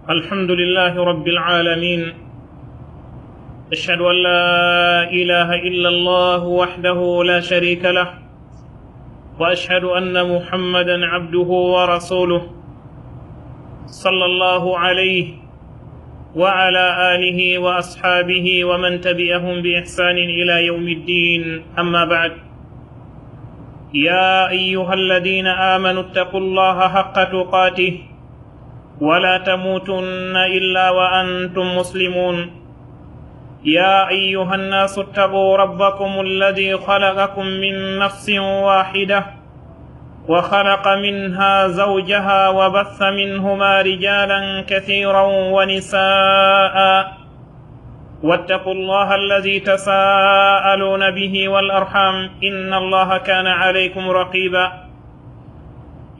الحمد لله رب العالمين. أشهد أن لا إله إلا الله وحده لا شريك له، وأشهد أن محمدا عبده ورسوله صلى الله عليه وعلى آله وأصحابه ومن تبعهم بإحسان إلى يوم الدين. أما بعد، يا أيها الذين آمنوا اتقوا الله حق تقاته ولا تموتن إلا وأنتم مسلمون. يا أيها الناس اتقوا ربكم الذي خلقكم من نفس واحدة وخلق منها زوجها وبث منهما رجالا كثيرا ونساء، واتقوا الله الذي تساءلون به والأرحام إن الله كان عليكم رقيبا.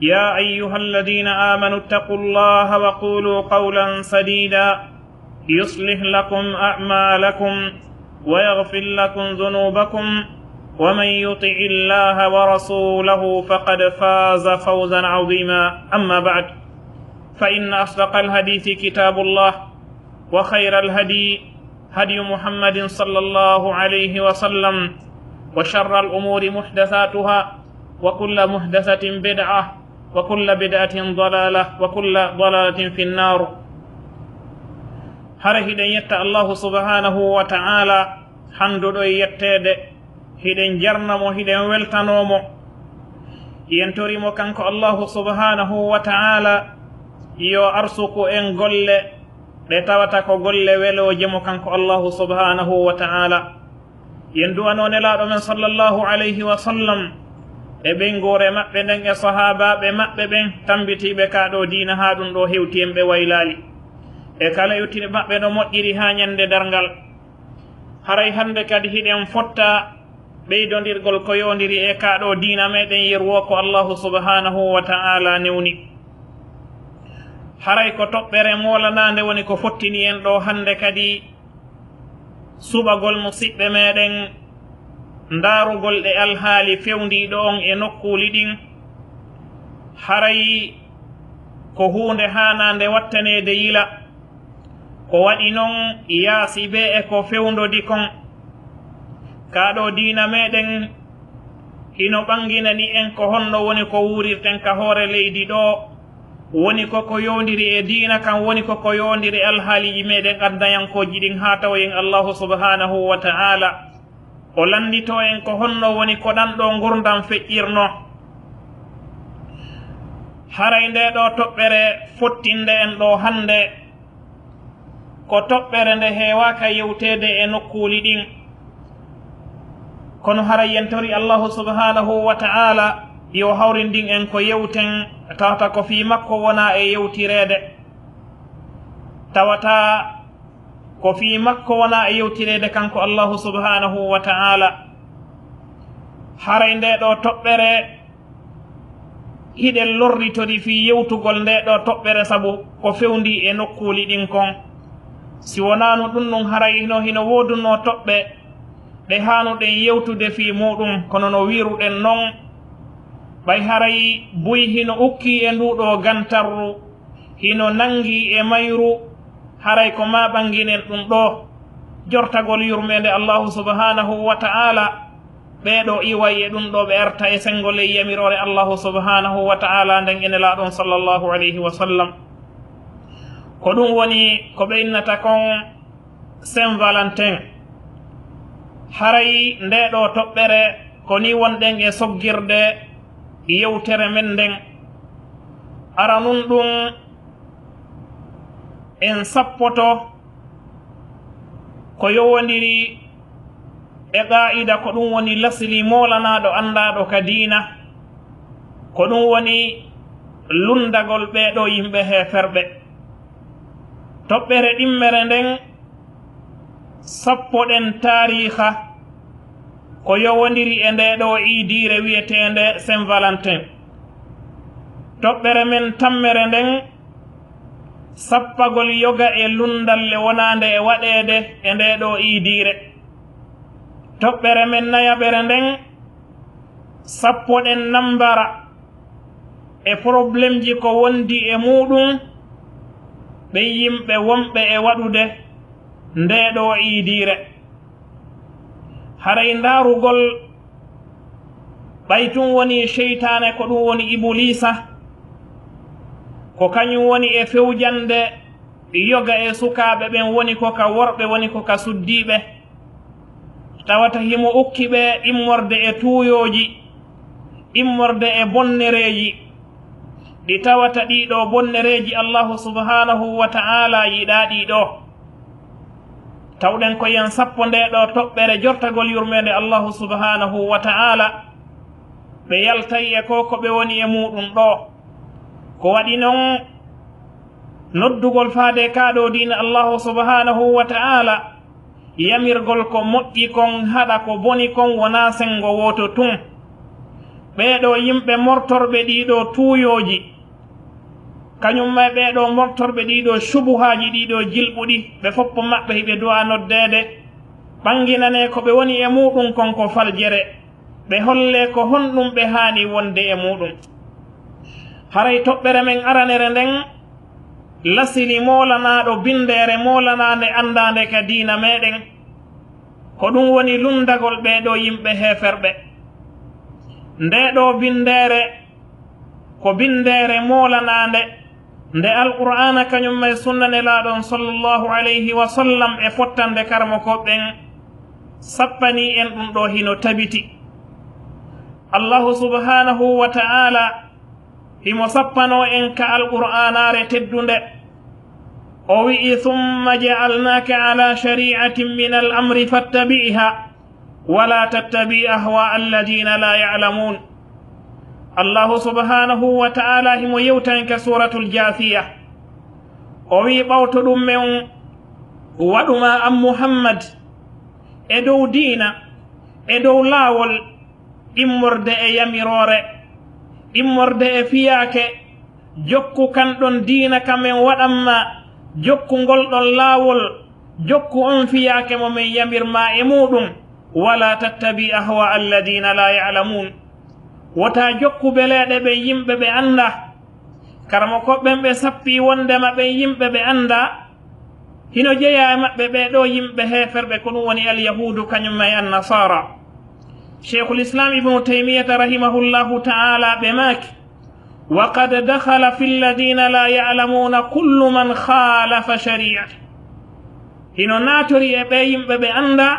يا أيها الذين آمنوا اتقوا الله وقولوا قولا سديدا يصلح لكم أعمالكم ويغفر لكم ذنوبكم، ومن يطع الله ورسوله فقد فاز فوزا عظيما. أما بعد، فإن أصدق الحديث كتاب الله، وخير الهدي هدي محمد صلى الله عليه وسلم، وشر الأمور محدثاتها، وكل محدثة بدعة، وكل بدعة ضلالة، وكل ضلالة في النار. hara hiɗen yetta allahu subhanahu wa ta'ala handuɗo e yettede, hiɗen jarnamo, hiɗen weltanomo, yentorimo kanko allahu subhanahu wa ta'ala yo arsuku en golle ɗe tawata ko golle welojemo kanko allahu subhanahu wa ta'ala. yen duwano nelaɗo men sallallahu alayhi wa sallam e ɓengore maɓɓe nden e sahabaɓe maɓɓe ɓen tambitiɓe kaɗo dina ha ɗum ɗo hewti en ɓe waylali e kala yettiɓe maɓɓe no moƴƴiri ha ñande darngal. haray hande kadi hiɗen fotta ɓeydodirgol ko yondiri e kaɗo dina meɗen yerwo ko allahu subhanahu wa ta'ala newni. haray ko toɓɓere molanande woni ko fottini en ɗo hande kadi suɓagol musidɓe meɗen darugol ɗe alhaali fewdiɗo on e nokkuli ɗin. haray ko hunde hanande wattanede yila, ko waɗi noon yaasi be e ko fewdodi kon. kaɗo dina meɗen hino ɓanginani en ko honno woni ko wurirten ka hoore leydi ɗo, woni koko yondiri e dina kan, woni koko yondiri alhaaliji meɗen addayankoji ɗin, ha tawoyen allahu subhanahu wa ta'ala o landito en ko honno woni ko ɗan ɗo gurdam feƴƴirno. haray nde ɗo toɓɓere fottinde en ɗo hande ko toɓɓere nde heewaka yewtede e nokkuli ɗin, kono haray yentori allahu subhanahu wa ta'ala yo hawrindin en ko yewten tawata ko fi makko wona e yewtirede, tawata ko fi makko wona e yewtirede kanko allahu subhanahu wa ta'ala. haray nde ɗo toɓɓere hiɗen lorritori fi yewtugol nde ɗo toɓɓere, sabu ko fewndi e nokkuli ɗin kon. si wonano ɗum ɗum haray hino woduno toɓɓe ɗe hanuɗen yewtude fi muɗum, kono no wiruɗen noon ɓay haray buy hino ukki e nduɗo gantarru, hino nangi e mayru, haray ko ma ɓanginen ɗum ɗo jortagol yurmede allahu subhanahu wa ta'ala. ɓeɗo iway e ɗum ɗo ɓe erta e sengol e yamirore allahu subhanahu wa ta'ala nden enelaɗon sallallahu alayhi wa sallam. ko ɗum woni ko ɓe innata kon Saint Valentin. haray nde ɗo toɓɓere ko ni wonɗen e soggirde yewtere men nden. ara nun ɗum en sappoto ko yowodiri e qa'ida, ko ɗum woni lasli molanaɗo andaɗo ka dina, ko ɗum woni lundagol ɓeɗo yimɓe heferɓe. toɓɓere ɗimmere nden sappoɗen tariha ko yowodiri e nde ɗo iidire wiyetende Saint Valentin. toɓɓere men tammere nden sappagol yoga e lundalle wonande e waɗede e nde ɗo iidire. toɓɓere men nayaɓere nden sappoɗen nambara e probléme ji ko wondi e muɗum ɓe yimɓe wonɓe e waɗude ndeɗo iidire haray ndaarugol ɓay tun woni cheytane ko ɗum woni ibulisa ko kañum woni e fewjande yoga e sukaaɓe ɓen woni ko ka worɓe woni ko ka suddiɓe tawata himo ukki ɓe immorde e tuuyoji immorde e bonnereji ɗi tawata ɗiɗo bonnereji allahu subhanahu wa ta'ala yiɗa ɗiɗo tawɗen ko yen sappo ndeɗo toɓɓere jortagol yurmede allahu subhanahu wa ta'ala ɓe yaltay e ko ɓe woni e muɗum ɗo ko waɗi noon noddugol faade kaɗo diina allahu subhanahu wa ta'ala yamirgol ko moƴƴi kon haɗa ko boni kon wona sengo woto tun ɓeɗo yimɓe mortorɓe ɗiɗo tuuyoji kañummay ɓeɗo mortorɓe ɗiɗo subuhaji ɗiɗo jilɓuɗi ɓe foppo maɓɓe hiɓe du'a noddede ɓanginane ko ɓe woni e muɗum kon ko faljere ɓe holle ko honɗum ɓe haani wonde e muɗum haray toɓɓere men aranere nden lasili molanaɗo bindere molanade andade ka diina meɗen ko ɗum woni lundagol ɓeɗo yimɓe heferɓe ndeɗo bindere ko bindere molanade nde alqur'ana kañum may sunnanelaɗon sallllahu alayhi wa sallam e fottande karmo koɓɓen sappani en ɗum ɗo hino tabiti allahu subhanahu wa ta'ala himo sappano en ka alqur'anare teddunde o wi'i thumma ja'alnaka ala shari'atin min al-amri fattabi'ha wala tattabi' ahwa alladina la ya'lamun allahu subhanahu wa ta'ala himo yewtan ka suratul jathiya o wi ɓawto ɗum men waɗuma am muhammad e dow diina e dow laawol immorde e yamirore immorde e fiyaake jokku kanɗon diina kamen waɗanma jokku ngolɗon laawol jokku on fiyaake mo men yamirma e muɗum wala tattabi ahwa alladina la ya'lamun wota jokku beleɗe ɓe yimɓe ɓe anda karamo koɓɓen ɓe sappi wondema ɓe yimɓe ɓe anda hino jeeya e maɓɓe ɓeɗo yimɓe heferɓe ko ɗum woni alyahudu kañum may annasara cheikhul islam ibnu taymiyata rahimahullahu ta'ala ɓe maaki wa qad dakhala fi lladina la ya'lamuna kullu man khalafa shari'ata hino natori e ɓe yimɓe ɓe anda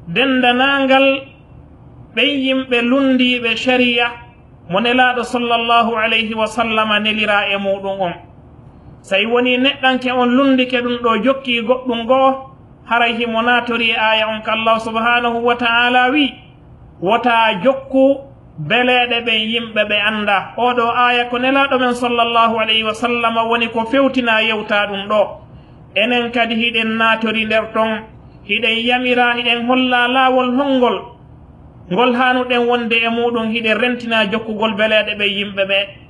dendanangal ɓe yimɓe lundiɓe shari'a mo nelaɗo sallllahu alayhi wa sallama nelira e muɗum on say woni neɗɗanke on lundike ɗum ɗo jokki goɗɗum goo haray himo natori e aya on ka allah subhanahu wa ta'ala wi wota jokku beleɗe ɓen yimɓe ɓe anda oɗo aya ko nelaɗo men sallllahu alayhi wa sallama woni ko fewtina yewta ɗum ɗo enen kadi hiɗen natori nder ton hiɗen yamira hiɗen holla laawol hongol ngol hanuɗen wonde e muɗum hiɗen rentina jokkugol beleɗe ɓe yimɓe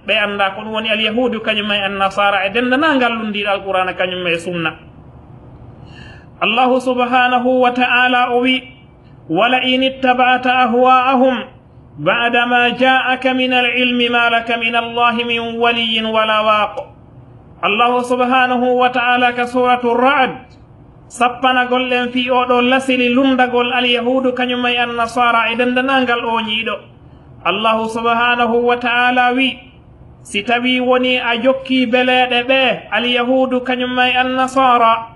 ɓe anda ko ɗum woni alyahudu kañum e annasara e dendanangal lundiɗo alqur'ana kañum e sunna allahu subhanahu wa ta'ala o wi wala in ittaba'ta ahwa'ahum ba'da ma ja'aka min al-ilmi ma laka min allahi min waliyyin wala waq allahu subhanahu wa ta'ala ka suratu ra'd sappanagol len fi oɗo lasili lundagol alyahudu kañum ay annasara e dendanangal o ñiiɗo allahu subhanahu wa ta'ala wi si tawi woni a jokki beleɗe ɓe alyahudu kañum ay annasara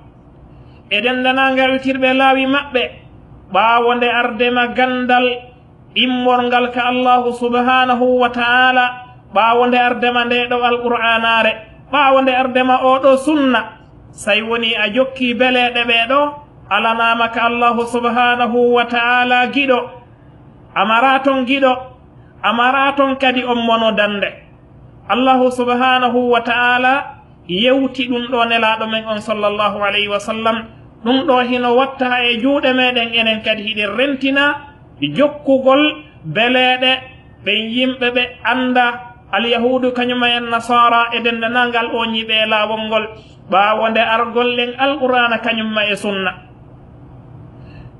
e dendanangal tirɓe laawi maɓɓe ɓaawo nde ardema gandal immorngal ka allahu subhanahu wa ta'ala ɓaawo nde ardema ndeɗo alqur'anare ɓaawo nde ardema oɗo sunna say woni a jokki beleɗe ɓeɗo alanama ka allahu subhanahu wa ta'ala giɗo amaraton giɗo amaraton kadi on mono dande allahu subhanahu wa ta'ala yewti ɗum ɗo nelaɗo men on sallllahu alayhi wa sallam ɗum ɗo hino watta e juuɗe meɗen enen kadi hiɗen rentina jokkugol beleɗe ɓe yimɓe ɓe anda alyahudu kañum en nasara e dendanangal o ñiɓe e laawol ngol ɓaawo nde argol len alqur'ana kañumma e sunna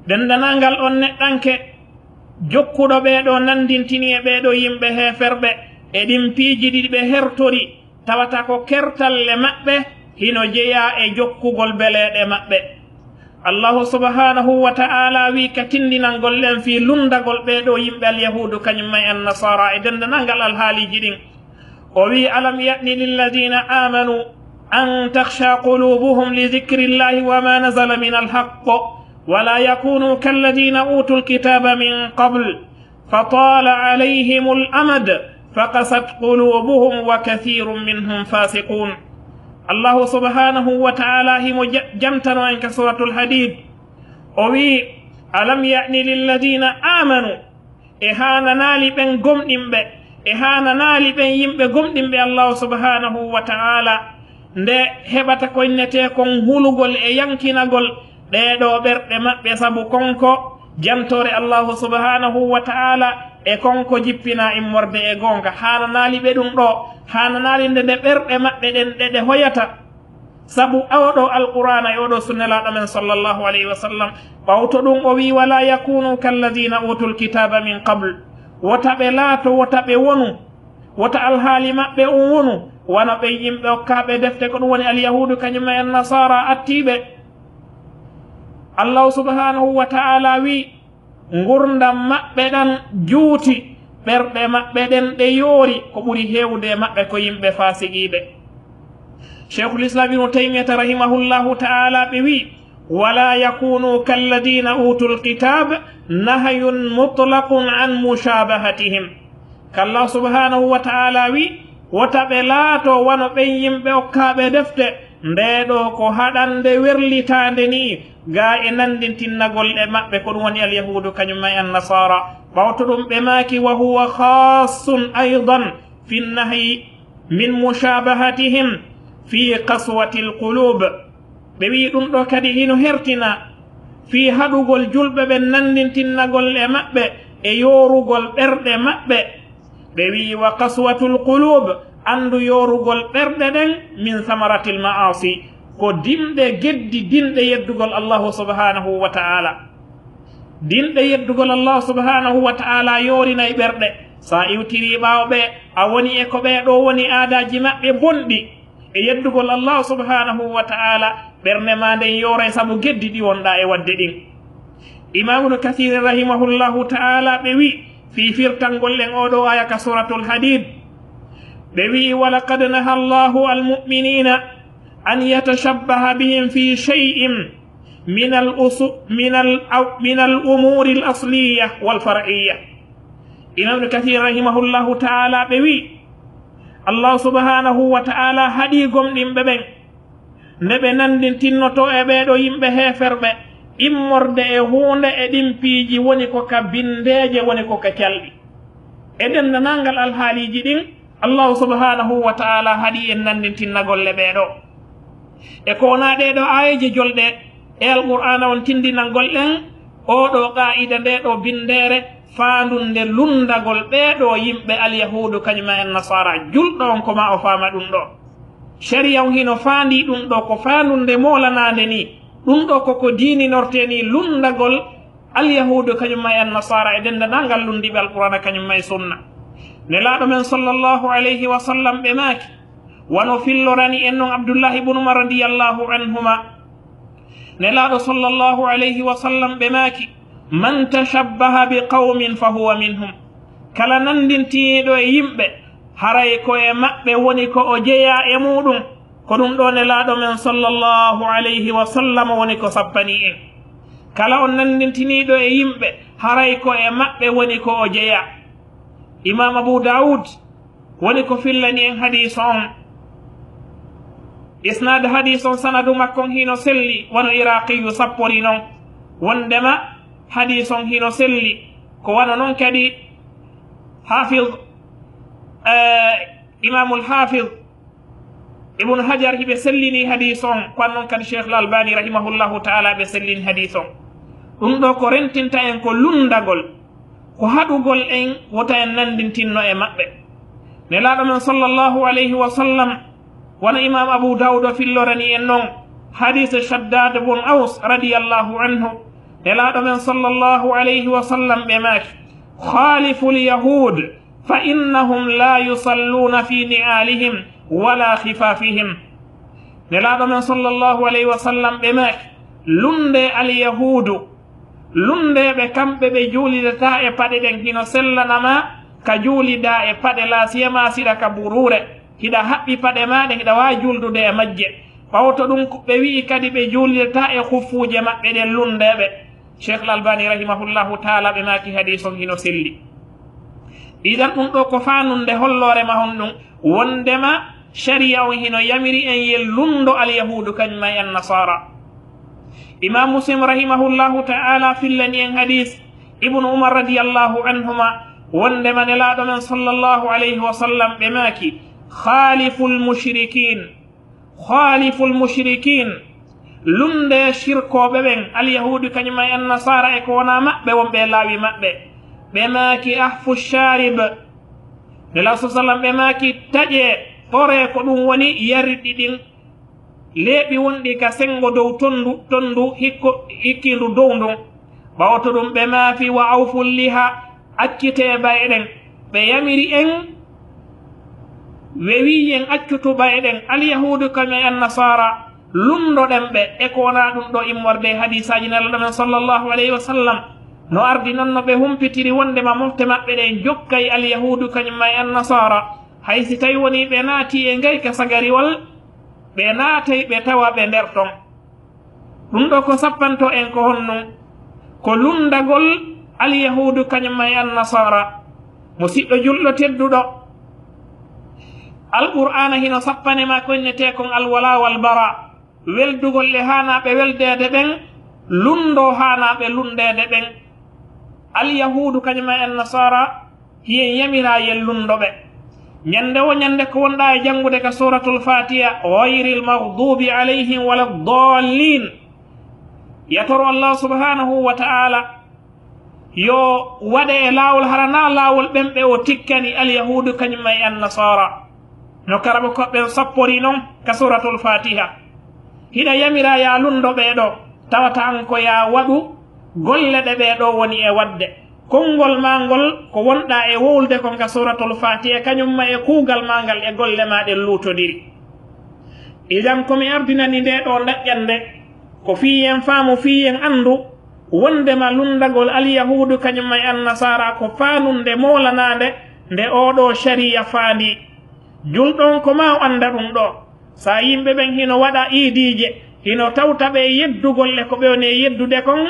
dendanangal on neɗɗanke jokkuɗo ɓeɗo nandintini e ɓeɗo yimɓe heferɓe e ɗin piiji ɗiɗi ɓe hertori tawata ko kertalle maɓɓe hino jeya e jokkugol beleɗe maɓɓe. Allahu subhanahu wa ta'ala wi ka tindinan gollen fi lundagol ɓeɗo yimɓe alyahudu kañum may en nasara e dendanangal alhaaliji ɗin. o wi alam ya'ni lilladina amanu an takhsha qulubuhum li dhikri llahi wama nazala min alhaq wala yakunu kalladina utu lkitaba min qabl fatala alayhim alamad faqasat qulubuhum wa kathirun minhum fasiqun. Allahu subhanahu wa ta'ala himo jamtano en ka suratul hadid o wi alam ya'ni lilladina amanu e hananali ɓen gomɗinɓe e hananali ɓen yimɓe gomɗinɓe Allahu subhanahu wa ta'ala nde heɓata koynete kon hulugol e yankinagol ɗeɗo ɓerɗe maɓɓe sabu konko jamtore Allahu subhanahu wa ta'ala e konko jippina immorde e gonga hananali ɓe ɗum ɗo hananali nde ɓerɗe maɓɓe ɗen ɗeɗe hoyata sabu awɗo alqur'ana e oɗo sunnelaɗo men sallallahu alayhi wa sallam ɓawto ɗum o wi wala yakunu kalladina utul kitaba min qabl wota ɓe laato wota ɓe wonu wota alhaali maɓɓe wonu wona ɓe yimɓe hokkaɓe defte ko ɗum woni alyahudu kañuma en nasara attiɓe. Allahu subhanahu wa ta'ala wi gurdam maɓɓe ɗan juuti ɓerɗe maɓɓe ɗen ɗe yoori ko ɓuri hewde maɓɓe ko yimɓe fasiqiɓe. Cheikhul Islam ibnu Taymiyata rahimahullahu ta'ala ɓe wi wala yakunu kalladina utul kitab nahyun mutlaqun an mushabahatihim. Kallahu subhanahu wa ta'ala wi wota ɓe laato wano ɓen yimɓe hokkaɓe defte ndeɗo ko haɗande werlitande ni ga e nandintinnagol e maɓɓe ko ɗum woni alyahudu kañum may en nasara ɓawto ɗum ɓe maaki wa huwa khassun aydan fi nnahyi min mushabahatihim fi qaswati lqulub. ɓe wi ɗum ɗo kadi hino hertina fi haɗugol julɓe ɓe nandintinnagol e maɓɓe e yorugol ɓerɗe maɓɓe. ɓe wi wa qaswatu lqulub andu yorugol ɓerɗe ɗen min samaratil ma'asi ko dimɗe geddi dinɗe yeddugol Allahu subhanahu wa ta'ala. dinɗe yeddugol Allahu subhanahu wa ta'ala yorina e ɓerɗe sa iwtiri ɓawɓe a woni e ko ɓeɗo woni aadaji maɓɓe bonɗi e yeddugol Allahu subhanahu wa ta'ala ɓerne ma nden yore sabu geddi ɗi wonɗa e wadde ɗin. Imam Ibnu Kathir rahimahullahu ta'ala ɓe wi fi firtangol len oɗo aya ka suratul hadid ɓe wi walaqad naha Allahu almu'minina an yatashabbaha bihim fi shay'in min al-umuri al-asliya wal-far'iyya. Imam Ibnu Kathir rahimahullahu ta'ala ɓe wi Allah subhanahu wa ta'ala haɗi gomɗinɓe ɓen nde ɓe nandintinnoto e ɓeɗo yimɓe heferɓe immorde e hunde e ɗimpiiji woni ko ka bindeje woni ko ka calɗi e dendanangal alhaaliji ɗin Allahu subhanahu wa ta'ala haɗi en nandintinnagolle ɓeɗo e ko wona ɗeɗo ayeje jolɗe e alqur'ana on tindinangol ɗen oɗo qa'ida ndeɗo bindere faandunde lundagol ɓeɗo yimɓe alyahudu kañuma en nasara julɗo on koma o faama ɗum ɗo sharia on hino faandi ɗum ɗo ko faandunde molanade ni ɗum ɗo koko diininorte ni lundagol alyahudu kañumma en nasara e dendanangal lundiɓe alqur'ana kañumma e sunna. Nelaɗo men sallallahu alayhi wa sallam ɓe maaki wano fillorani en noon Abdullah ibn Umar radiyallahu anhuma. Nelaɗo sallallahu alayhi wa sallam ɓe maaki man tashabbaha bi qawmin fa huwa minhum. Kala nandintiɗo e yimɓe haray ko e maɓɓe woni ko o jeeya e muɗum ko ɗum ɗo nelaɗo men sallallahu alayhi wa sallam woni ko sappani en. Kala on nandintiniɗo e yimɓe haray ko e maɓɓe woni ko o jeeya. Imam Abu Dawud woni ko fillani en hadis on isnad hadis on sanadu makkon hino selli wano iraqiyu sappori noon wondema hadis on hino selli ko wano noon kadi hafiz imamul hafiz ibnu hajar hiɓe sellini hadis on kon noon kadi cheikh l'albani rahimahullahu taala ɓe sellini hadis on. ɗum ɗo ko rentinta en ko lundagol ko haɗugol en wota en nandintinno e maɓɓe. Nelaɗo men sallallahu alayhi wa sallam wona imam Abu Dawud fillorani en noon hadis Shaddad bun Aus radiyallahu anhu. Nelaɗo men sallallahu alayhi wa sallam ɓe maaki khalifu lyahud fa innahum la yusalluna fi ni'alihim wala khifafihim. nelaɗo men sallllahu alayhi wa sallam ɓe maaki lunde alyahudu lundeɓe kamɓe ɓe juulidata e paɗe ɗen hino sellanama ka juulida e paɗe la siyama siɗa ka burure hiɗa haɓɓi paɗe maɗe hiɗa wawi juldude e majje ɓawto ɗum ɓe wi'i kadi ɓe juulidata e huffuje maɓɓe ɗen lundeɓe cheikh l'albani rahimahullahu taala ɓe maaki hadis on hino selli idan ɗum ɗo ko fanunde hollore mahon ɗum wondema sharia on hino yamiri en ye lundo alyahudu kañuma e annasara imam muslim rahimahullahu taala fillani en hadis ibnu umar radiallahu anhuma wondema nelaɗo men sallllahu alayhi wa sallam ɓe maaki khalifu lmushrikin lunde shirkoɓe ɓen alyahudu kañuma e annasara e ko wona maɓɓe wonɓe laawi maɓɓe ɓe maaki ahfu sharib nela sa sallam ɓe maaki taƴe ɓore ko ɗum woni yarɗi ɗin leeɓi wonɗi ka sengo dow tondu hikkindu dow ndun ɓawto ɗum ɓe maafi wa awful liha accite bayɗen ɓe yamiri en ɓe wi en accutu bayɗen alyahudu kañum e annasara lundoɗen ɓe e ko wona ɗum ɗo immorde hadisaji nelaɗo men sallllahu alayhi wa sallam no ardi noon no ɓe humpitiri wondema mofte maɓɓe ɗen jokkay alyahudu kañumma e annasara hay si tawi woni ɓe naati e ngay ka sagariwal ɓe naatay ɓe tawa ɓe nder ton ɗum ɗo ko sappanto en ko honnum ko lundagol alyahudu kañumma e annasara musidɗo julɗo tedduɗo alqur'ana hino sappanema ko innete kon alwala wal bara weldugol le hanaɓe weldede ɓen lundo hanaɓe lundede ɓen alyahudu kañuma e annasara hiyen yamira yen lundoɓe ñande wo ñande ko wonɗa e jangude ka suratul fatiha gayri lmagdubi alayhim wala ddallin yatoro allah subhanahu wa ta'ala yo waɗe e laawol harana laawol ɓen ɓe o tikkani alyahudu kañuma e annasara no karaɓe koɓɓen sappori noon ka suratul fatiha hiɗa yamira ya lundo ɓeɗo tawata an ko ya waɗu golle ɗe ɓeɗo woni e wadde konngol ma ngol ko wonɗa e wowlde kon ka suratul fatiha kañumma e kuugal ma ngal e golle maɗen luutodiri idan komi ardinani nde ɗo daƴƴande ko fiyen faamu fiyen andu wondema lundagol alyahudu kañumma e annasara ko fanunde molanade nde oɗo sharia faandi julɗon ko ma o anda ɗum ɗo sa yimɓe ɓen hino waɗa iidije hino tawta ɓe yeddugolle ko ɓe woni yeddude kon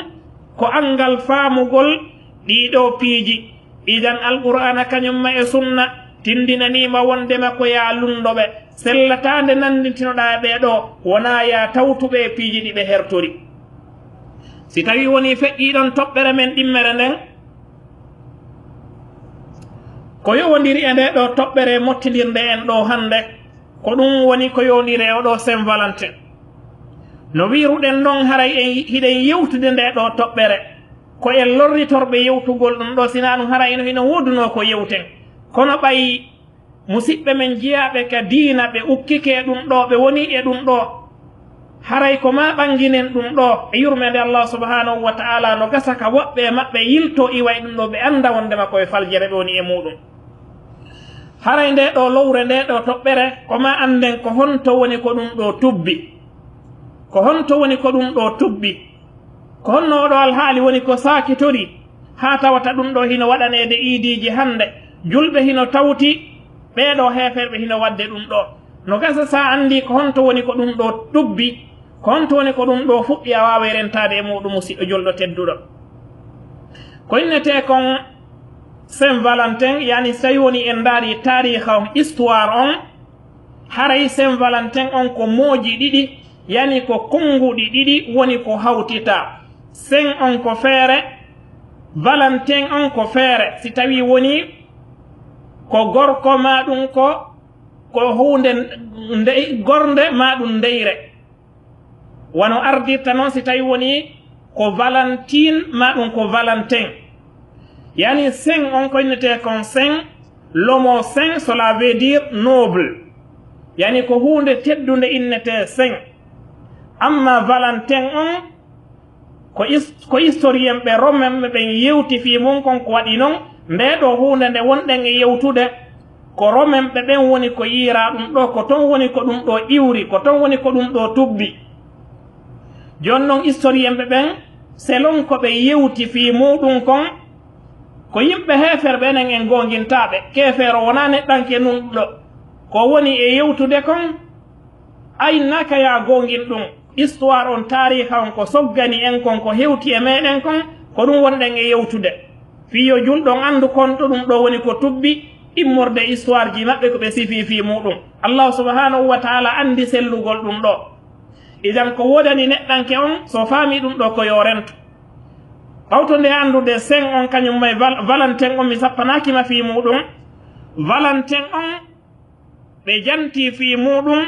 ko angal faamugol ɗiɗo piiji idan alqur'ana kañumma e sunna tindinanima wondema ko ya lundoɓe sellatande nanditinoɗa e ɓeɗo wona ya tawtuɓe e piiji ɗi ɓe hertori si tawi woni feƴƴiɗon toɓɓere men ɗimmere nden ko yowodiri e nde ɗo toɓɓere mottidirde en ɗo hande ko ɗum woni ko yowdiri e oɗo saint valentin no wiruɗen ɗon haray hiɗen yewtude nde ɗo toɓɓere ko en lorritorɓe yewtugol ɗum ɗo sina ɗum harayno hino woduno ko yewten kono ɓayi musidɓe men jiyaɓe ka diina ɓe ukkike ɗum ɗo ɓe woni e ɗum ɗo haray ko ma ɓanginen ɗum ɗo e yurmede allah subhanahu wa ta'ala no gasa ka woɓɓe maɓɓe yilto iway ɗum ɗo ɓe anda wondema koye faljere ɓe woni e muɗum haray nde ɗo lowre nde ɗo toɓɓere ko ma anden ko honto woni ko ɗum ɗo tubbi ko honto woni ko ɗum ɗo tubbi ko honno oɗo alhaali woni ko sakitori ha tawata ɗum ɗo hino waɗanede iidiji hande julɓe hino tawti ɓeɗo heferɓe hino wadde ɗum ɗo no gasa sa andi ko honto woni ko ɗum ɗo tubbi ko honto woni ko ɗum ɗo fuɗɗi a wawa rentade e muɗum musidɗo julɗo tedduɗo ko innete kon saint valentin yani so tawi woni en daari tariha on histoire on haray saint valentin on ko mooji ɗiɗi yani ko konguɗi ɗiɗi woni ko hawtita saint on ko feere valentin on ko feere si tawi woni ko gorko ma ɗum ko hunde gorde ma ɗum ndeyre wano ardirta noon si tawi woni ko valentine ma ɗum ko valentin yani saint on ko innete kon saint lomo saint cela veut dire noble yani ko hunde teddude innete saint amma valentin on ko historien ɓe romen ɓen yewti fi mum kon ko waɗi noon nde ɗo hunde nde wonɗen e yewtude ko romen ɓe ɓen woni ko yiira ɗum ɗo ko ton woni ko ɗum ɗo iwri ko ton woni ko ɗum ɗo tubbi jon noon historien ɓe ɓen selon ko ɓe yewti fii muɗum kon ko yimɓe heeferɓe enen en gongintaɓe keefeero wona neɗɗanke nunɗo ko woni e yewtude kon aynaka ya gongin ɗum histoire on tariha on ko soggani en kon ko hewti e meɗen kon ko ɗum wonɗen e yewtude fiyo julɗon andu kon ɗo ɗum ɗo woni ko tubbi immorde histoire ji maɓɓe ko ɓe sifi fi muɗum allahu subhanahu wa taala andi sellugol ɗum ɗo idan ko wodani neɗɗanke on so faami ɗum ɗo ko yo rento ɓawto nde andude sen on kañum may valentin on mi sappanakima fi muɗum valentin on ɓe janti fi muɗum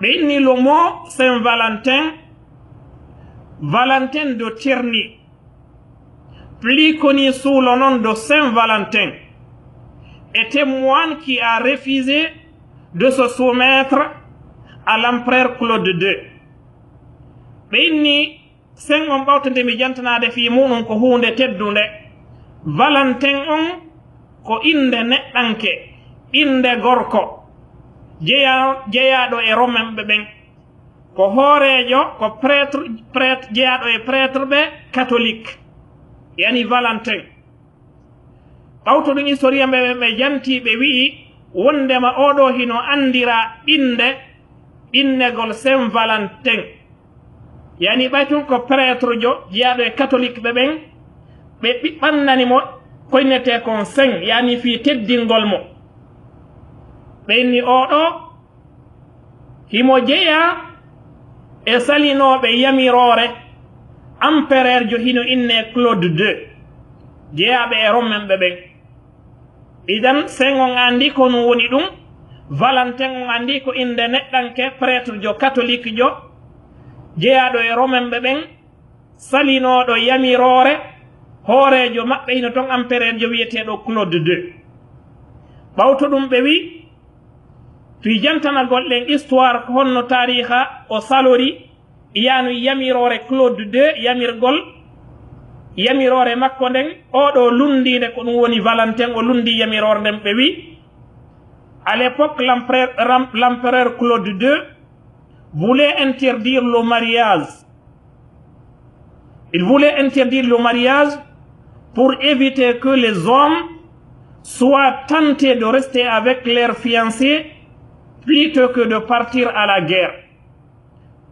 ɓe inni le mot saint valentin valentin de Terni plus connu sous le nom de saint Valentin était moine qui a refusé de se soumettre à l'empereur Claude II ɓe inni sen on ɓawtande mi jantanade fi muɗum ko hunde teddunde Valentin on ko inde neɗɗanke inde gorko jeyaɗo e romenɓe ɓen ko hoorejo ko prêtre jeyaɗo e prêtre ɓe catholique yani Valentin ɓawto ɗum historien ɓe janti ɓe wi'i wondema oɗo hino andira innegol saint Valentin yani ɓaytun ko prêtre jo jeyaɗo e catholique ɓe ɓen ɓe ɓannanimo koynete kon saint yani fi teddingol mo ɓe inni oɗo himo jeeya e salinoɓe yamirore empereur jo hino inne Claude II jeeyaɓe e romenɓe ɓen idan sen on andi ko no woni ɗum Valentin on andi ko inde neɗɗanke prêtre jo catholique jo jeeyaɗo e romenɓe ɓen salinoɗo yamirore hoorejo maɓɓe hino ton empereur jo wiyeteɗo Claude II ɓawto ɗum ɓe wi tuy jantana golɗen histoire ko honno tariha o salori yanu yamirore Claude II yamirore makko nden oɗo lundide ko ɗum woni Valentin o lundi yamirore nden ɓe wi à l'époque l'empereur Claude II voulait interdire le mariage. Il voulait interdire le mariage pour éviter que les hommes soient tentés de rester avec leurs fiancés plutôt que de partir à la guerre.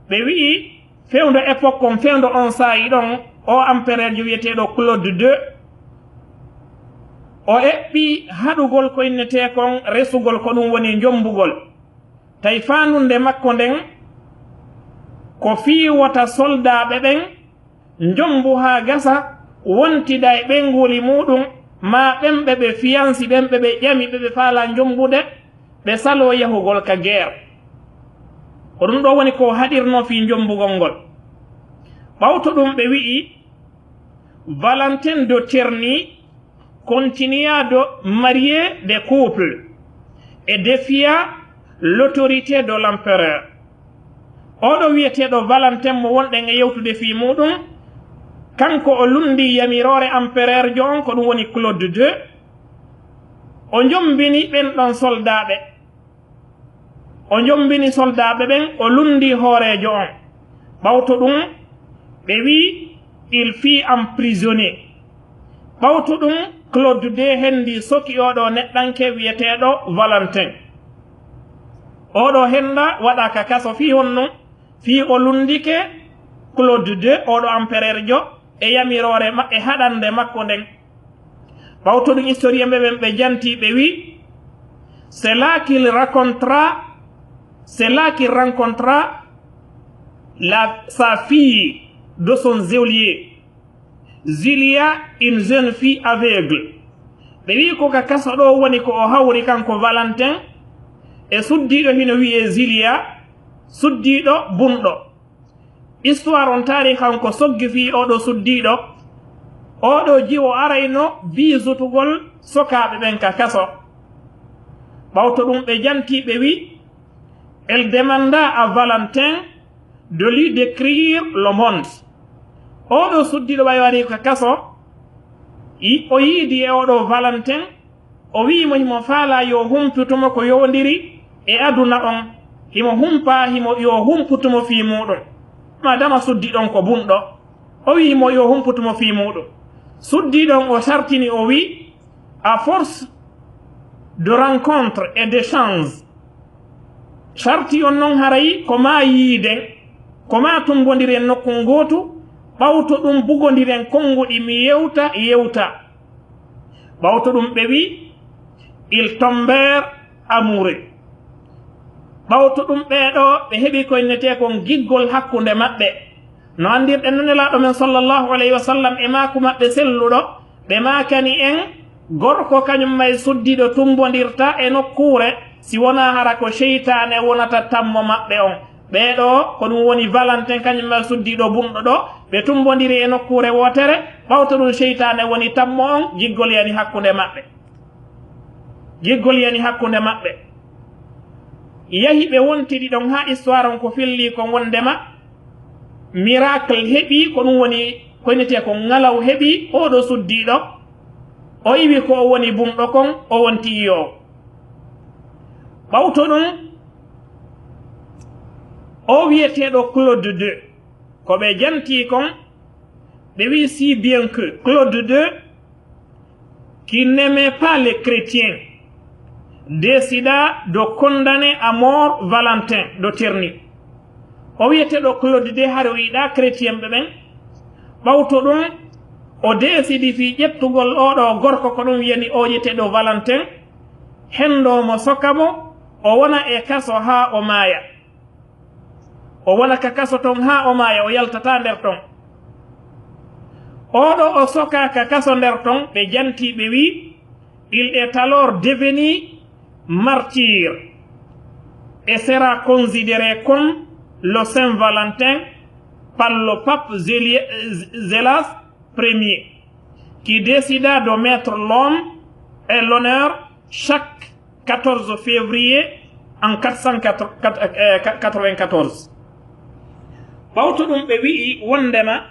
ɓe wi'i fewndo époque on fewndo on saayi ɗon o empereur jo wiyeteɗo Claude II o eɓɓi haɗugol ko innete kon resugol ko ɗum woni jombugol tawi fandunde makko nden ko fiiwata soldaɓe ɓen jombu ha gasa wontida e ɓenguli muɗum ma ɓemɓe ɓe fiyansi ɓemɓe ɓe ƴami ɓeɓe faala jombude ɓe salo yahugol ka guerre ko ɗum ɗo woni ko haɗirno fi jombugol ngol ɓawto ɗum ɓe wi'i Valentin de Terni continua de marier des couples et défia l'autorité de l'empereur oɗo wiyeteɗo Valentin mo wonɗen e yewtude fi muɗum kanko o lundi yamirore empereur jo on ko ɗum woni Claude II o jombini ɓen ɗon soldaɓe o jombini soldaɓe ɓen o lundi hoorejo on ɓawto ɗum ɓe wi il fit emprisonné ɓawto ɗum Claude II hendi soki oɗo neɗɗanke wiyeteɗo Valentin oɗo henda waɗa ka kaso fi honno fi o lundike Claude II oɗo empereur jo e yamirore e haɗande makko nden ɓawto ɗum historien ɓe ɓe janti ɓe wi c'est là qu'il rencontra sa fille de son geôlier Julia, une jeune fille aveugle ɓe wi ko ka kaso ɗo woni ko o hawri kanko Valentin e suddiɗo hino wiye Julia suddiɗo bunɗo histoire on taari kanko soggi fi oɗo suddiɗo oɗo jiwo arayno bisutugol sokaɓe ɓen ka kaso ɓawto ɗum ɓe janti ɓe wi elle demanda à Valentin de lui décrire le monde oɗo suddiɗo ɓay wari ka kaso o yiidi e oɗo Valentin o wiimo himo faala yo humputumo ko yowndiri e aduna on himo humpa himo yo humputumo fii muɗum madama suddiɗon ko bunɗo o wiimo yo humputumo fii muɗum suddiɗon o sartini o wi à force de rencontre et d'échange sarti on noon haray ko ma yiiden ko ma tumbodiren nokku gootu ɓawto ɗum bugodiren konnguɗi mi yewta ɓawto ɗum ɓe wi ils tombèrent amoureux ɓawto ɗum ɓeeɗo ɓe heɓi koynete kon giggol hakkunde maɓɓe no andirɗen nonelaaɗo men sallllahu alayhi wa sallam e maaku maɓɓe selluɗo ɓe maakani en gorko kañum may suddiɗo tumbodirta e nokkure si wona hara ko cheytane wonata tammo maɓɓe on ɓeeɗo ko ɗum woni valentin kañum may suddiɗo bunɗo ɗo ɓe tumbodiri e nokkure wotere ɓawta ɗum cheytane woni tammo on jiggol yani hakkunde maɓɓe yahi ɓe wontiri ɗon ha histoire on ko filli ko wondema miracle heɓi ko ɗum woni koynete ko ngalaw heɓi oɗo suddiɗo o iwi ko o woni bunɗo kon o wonti yiyowo ɓawto ɗum o wiyeteɗo Claude II ko ɓe janti kon ɓe wi si bien que Claude II qui n'aimait pas les chrétiens décida de condamner à mort Valentin de Terni o wiyeteɗo Claude II hare o yiɗa chrétien ɓe ɓen ɓawto ɗum o décidi fi ƴettugol oɗo gorko ko ɗum wiyani o yiyeteɗo Valentin hendomo sokamo o wona e kaso ha o maaya o wona ka kaso ton ha o maaya o yaltata nder ton oɗo o soka ka kaso nder ton ɓe janti ɓe wi il est alors devenu martyr et sera considéré comme le Saint Valentin par le pape Zélas Ier qui décida de mettre l'homme et l'honneur chaque 14 février en 494 ɓawto ɗum ɓe wi'i wondema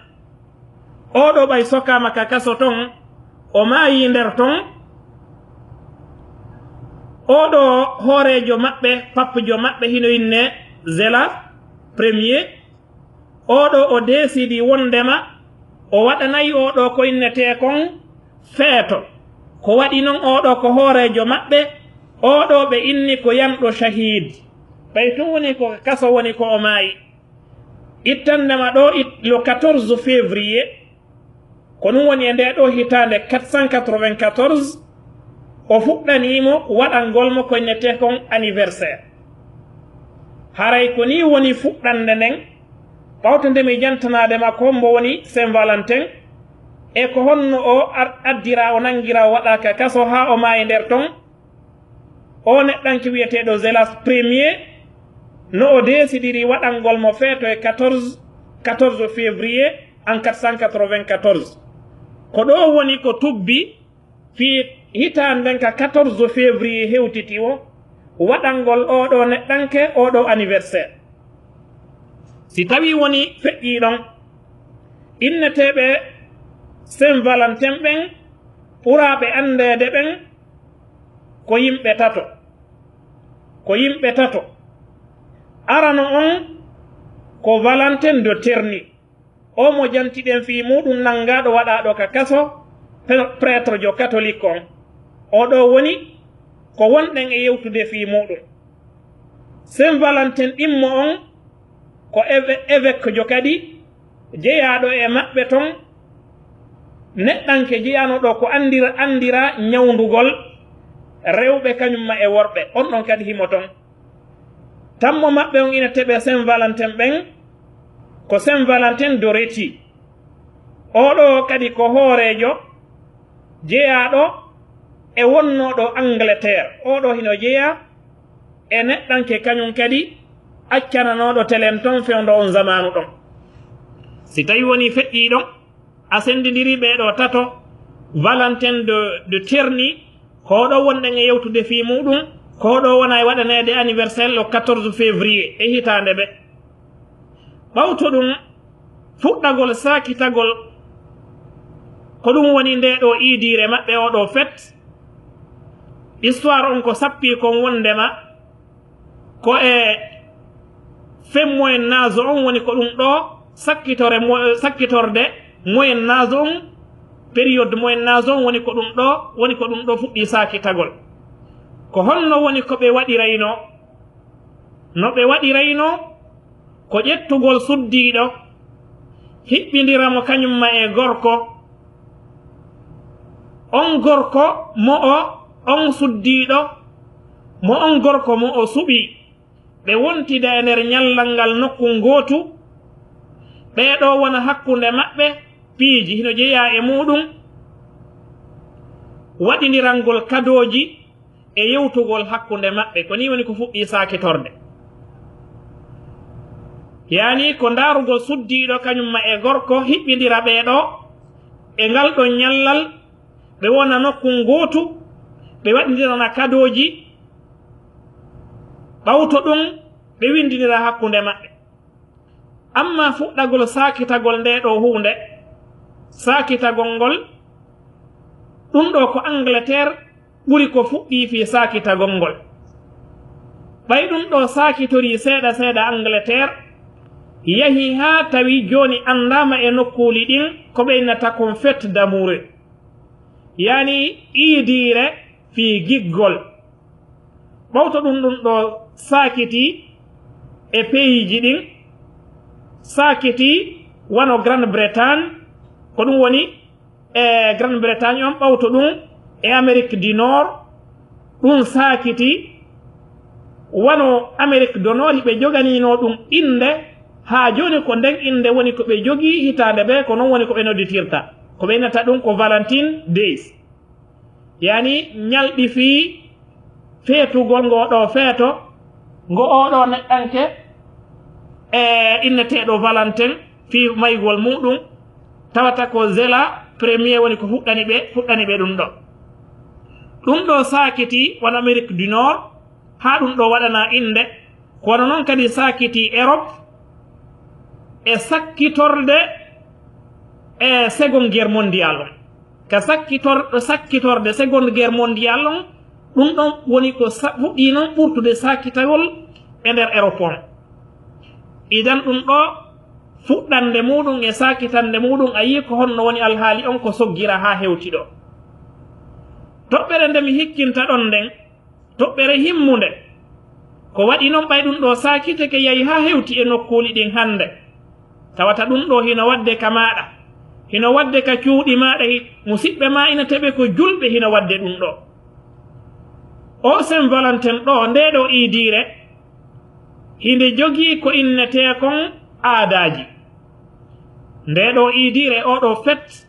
oɗo ɓay sokama ka kaso ton o maayi nder ton oɗo hoorejo maɓɓe pappejo maɓɓe hino inne Zélas Ier oɗo o décidi wondema o waɗanayi oɗo ko innete kon feeto ko waɗi noon oɗo ko hoorejo maɓɓe oɗo ɓe inni ko yamɗo shahid ɓay tun woni ko kaso woni ko o maayi ittandema ɗo le 14 février ko ɗum woni e nde ɗo hitande 494 o fuɗɗanimo waɗangolmo ko innete kon anniversaire haray ko ni woni fuɗɗande nden ɓawto nde mi jantanadema ko mbo woni Saint Valentin e ko honno o addira o nangira o waɗaka kaso ha o maayi nder ton o neɗɗanke wiyeteɗo Zélas Ier no o décidiri waɗangol mo feeto e 14 février en 494 ko ɗo woni ko tubbi fi hitande nden ka 14 février hewtiti o waɗangol oɗo neɗɗanke oɗo anniversaire si tawi woni feƴƴiɗon inneteɓe Saint Valentin ɓen ɓuraɓe andede ɓen ko yimɓe tato arano on ko Valentin de Terni o mo jantiɗen fi muɗum nangaɗo waɗaɗo ka kaso prêtre jo catholique on oɗo woni ko wonɗen e yewtude fi muɗum Saint Valentin ɗimmo on ko évêque jo kadi jeeyaɗo e maɓɓe ton neɗɗanke jeyanoɗo ko andira ñawdugol rewɓe kañumma e worɓe on ɗon kadi himo ton tammo maɓɓe on ina teɓe Saint Valentin ɓen ko Saint Valentin de Réti oɗo kadi ko hoorejo jeeyaɗo e wonnoɗo Angleterre oɗo hino jeeya e neɗɗanke kañum kadi accananoɗo telen ton fewdo on zamanu ɗon si tawi woni feƴƴiɗon a sendidiri ɓeɗo tato Valentin de Terni ko ɗo wonɗen e yewtude fi muɗum ko ɗo wona e waɗanede anniversaire le 14 février e hitande ɓe ɓawto ɗum fuɗɗagol sakitagol ko ɗum woni nde ɗo iidire maɓɓe oɗo fête histoire on ko sappi kon wondema ko e fem moyen nage on woni ko ɗum ɗo sakkitorde moyen nage on période moyen nage on woni ko ɗum ɗo fuɗɗi sakitagol ko honno woni ko ɓe waɗirayno no ɓe waɗirayno ko ƴettugol suddiɗo hiɓɓidiramo kañumma e gorko on gorko mo o on suddiɗo mo on gorko mo o suɓi ɓe wontida e nder ñallal ngal nokku gootu ɓeeɗo wona hakkunde maɓɓe piiji hino jeeya e muɗum waɗidirangol kadoji e yewtugol hakkunde maɓɓe ko ni woni ko fuɗɗi sakitorde yani ko darugol suddiɗo kañumma e gorko hiɓɓidira ɓeeɗo e ngal ɗon ñallal ɓe wona nokku gootu ɓe waɗidirana kadoji ɓawto ɗum ɓe windidira hakkunde maɓɓe amma fuɗɗagol sakitagol nde ɗo hunde sakitagol ngol ɗum ɗo ko Angleterre ɓuri ko fuɗɗi fi sakitagol ngol ɓay ɗum ɗo sakitori seeɗa seeɗa Angleterre yahi ha tawi joni andama e nokkuli ɗin ko ɓeynata kon fête d'amour yani iidire fi giggol ɓawto ɗum ɗo sakiti e pays ɗin sakiti wano Grande-Bretagne ko ɗum woni e Grande-Bretagne on ɓawto ɗum e Amérique du Nord ɗum sakiti wano Amérique du Nord ɓe joganino ɗum inde ha joni ko nden inde woni ko ɓe jogi hitande ɓe ko noon woni ko ɓe nodditirta ko ɓe innata ɗum ko Valentine Days yani ñalɗi fi feetugol ngo ɗo feeto ngo oɗo neɗɗanke e inneteɗo Valentin fi maygol muɗum tawata ko zela premier woni ko fuɗɗani ɓe ɗum ɗo sakiti won Amérique du Nord ha ɗum ɗo waɗana inde kono noon kadi sakiti Europe e sakkitorde e seconde guerre mondial on ka sakkitorde seconde guerre mondial on ɗum ɗon woni ko fuɗɗi noon ɓurtude sakkitagol e nder Europe on idan ɗum ɗo fuɗɗande muɗum e sakitande muɗum a yi ko honno woni alhaali on ko soggira ha hewti ɗo toɓɓere nde mi hikkinta ɗon nden toɓɓere himmunde ko waɗi noon ɓay ɗum ɗo sakiteke yahi ha hewti e nokkuli ɗin hande tawata ɗum ɗo hino wadde ka maɗa hino wadde ka cuuɗi maɗa musidɓe ma ina teɓe ko julɓe hino wadde ɗum ɗo o Saint Valentin ɗo nde ɗo iidire hinde jogii ko innetekon aadaji nde ɗo iidire oɗo fet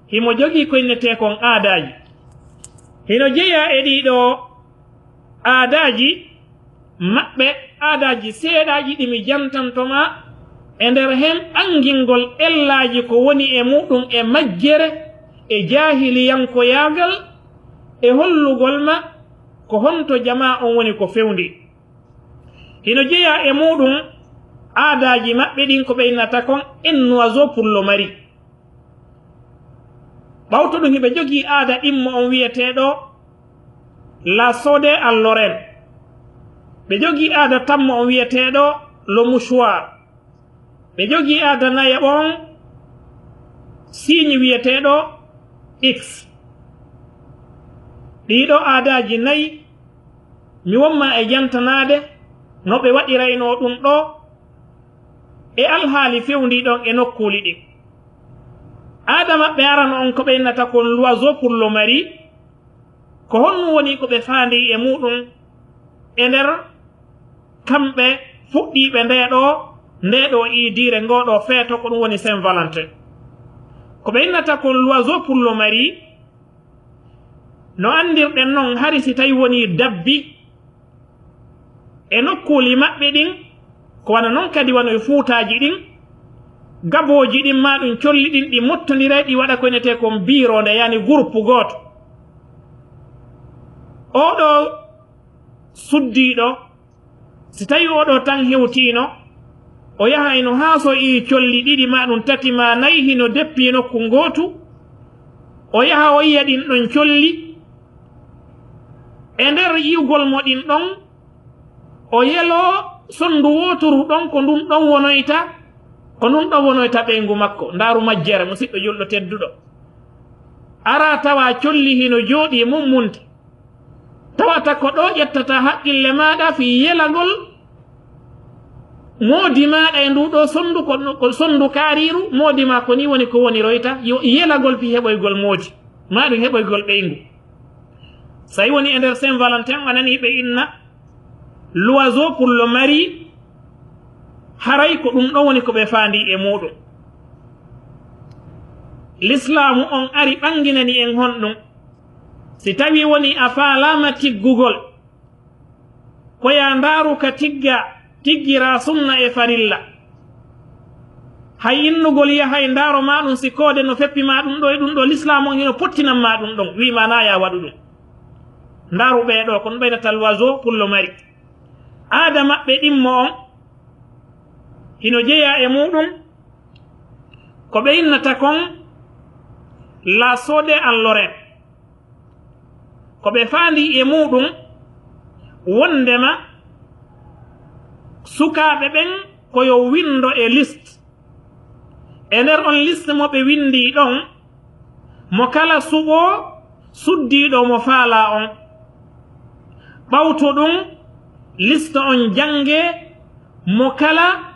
himo jogii ko innetekon aadaji hino jeeya e ɗiɗo aadaji maɓɓe aadaji seeɗaji ɗimi jantantoma e nder hen angingol ellaji ko woni e muɗum e majjere e jahiliyankoyagal e hollugol ma ko honto jama on woni ko fewndi hino jeeya e muɗum aadaji maɓɓe ɗin ko ɓeynata kon en oiseau pour le mari ɓawto ɗum hiɓe jogii aada ɗimmo on wiyeteɗo la sode à Lorraine ɓe jogii aada tammo on wiyeteɗo le mouchoir ɓe jogii aada naye ɓon signe wiyeteɗo X ɗiɗo aadaji nayi mi wonma e jantanade no ɓe waɗirayno ɗum ɗo e alhaali fewndi ɗon e nokkuli ɗin aada maɓɓe arano on ko ɓeynata kon l'oiseau pour le mari ko honno woni ko ɓe faandi e muɗum e nder kamɓe fuɗɗiɓe ndeɗo iidire ngoɗo feeto ko ɗum woni Saint Valentin ko ɓeynata kon l'oiseau pour le mari no andirɗen noon hari si tawi woni dabbi e nokkuli maɓɓe ɗin ko wana noon kadi wano e fuutaji ɗin gaboji ɗin ma ɗum colli ɗin ɗi mottodira ɗi waɗa ko inete kon biironde yani groupe gooto oɗo suddiɗo si tawi oɗo tan hewtino o yahayno haa so iri colli ɗiɗi ma ɗum tati ma nayi hino deppi nokku gootu o yaha o yiya ɗin ɗon colli e nder yiwgol mo ɗin ɗon o yelo sondu wotoru ɗon ko ndun ɗon wonoyta ɓeygu makko. Ndaaru majjere musidɗo julɗo tedduɗo, ara tawa colli hino jooɗi mummunte, tawata ko ɗo ƴettata haqqille maɗa fi yelagol moodi maɗa e nduɗo sondu ko sondu kaariru moodi ma ko ni woni ko woniroyta yo yelagol fi heɓoygol moodi maɗum heɓoygol ɓeygu. so woni e nder Saint Valentin a nani ɓe inna l'oiseau pour le mari, haray ko ɗum ɗon woni ko ɓe faandi e muɗum. L'islamu on ari ɓanginani en honɗum, si tawi woni a faalama tiggugol koya ndaaru ka tiggira sunna e farilla, hay innugol yahay ndaaro maɗum si koode no feppi ma ɗum ɗo e ɗum ɗo, l'islamu on hino pottinan ma ɗum ɗon, wima na ya waɗu ɗum. Ndaaru ɓeeɗo kono ɓeydata l'oiseau pour le mari, aada maɓɓe ɗimmo on hino jeeya e muɗum ko ɓe innata kon la sode en Lorraine, ko ɓe faandi e muɗum wondema sukaaɓe ɓen koyo windo e liste, e nder on liste mo ɓe windi ɗon mo kala suɓo suddiɗo mo faala on, ɓawto ɗum liste on jange mo kala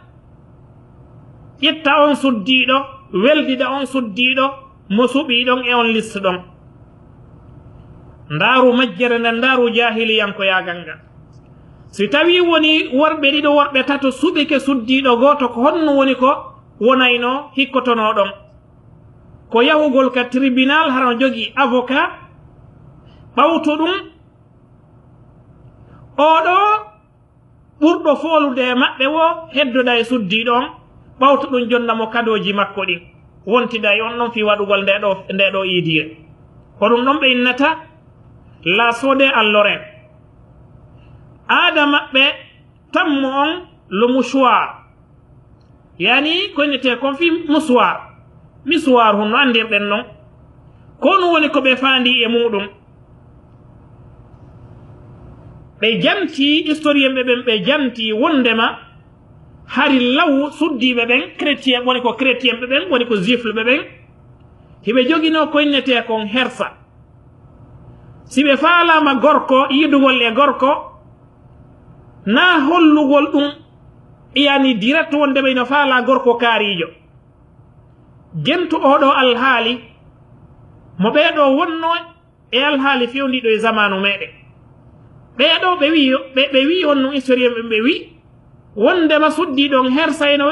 ƴetta on suddiɗo, weldida on suddiɗo mo suɓi ɗon e on liste ɗon. Ndaaru majjere nden ndaaru jahiliyankoyagal ngal, si tawi woni worɓe ɗiɗo worɓe tato suɓike suddiɗo goto ko honno woni ko wonayno hikkotono ɗon, ko yahugol ka tribunal hara jogi avocat ɓawto ɗum oɗo ɓurɗo folude e maɓɓe wo heddoda e suddiɗo on, ɓawto ɗum jonnamo kadoji makko ɗin wontida e on ɗon fi waɗugol nde ɗo iidire, ko ɗum ɗon ɓe innata la sode en Lorraine. Aada maɓɓe tammo on le mouchoir, yani ko innete kon fi mouchoir hunno andirɗen non, ko ɗum woni ko ɓe faandi e muɗum. ɓe janti historien ɓe ɓen ɓe janti wondema hari law suddiɓe ɓen chrétien woni ko chrétien ɓe ɓen woni ko juifle ɓe ɓen hiɓe jogino ko innete kon hersa, si ɓe faalama gorko yidugol e gorko na hollugol ɗum yani direct wonde ɓe no faala gorko kaarijo, gentu oɗo alhaali mo ɓeeɗo wonno e alhaali fewniɗo e zamanu meɗen ɓeeɗo ɓe wi on no historien ɓe wi wondema suddiɗon hersayno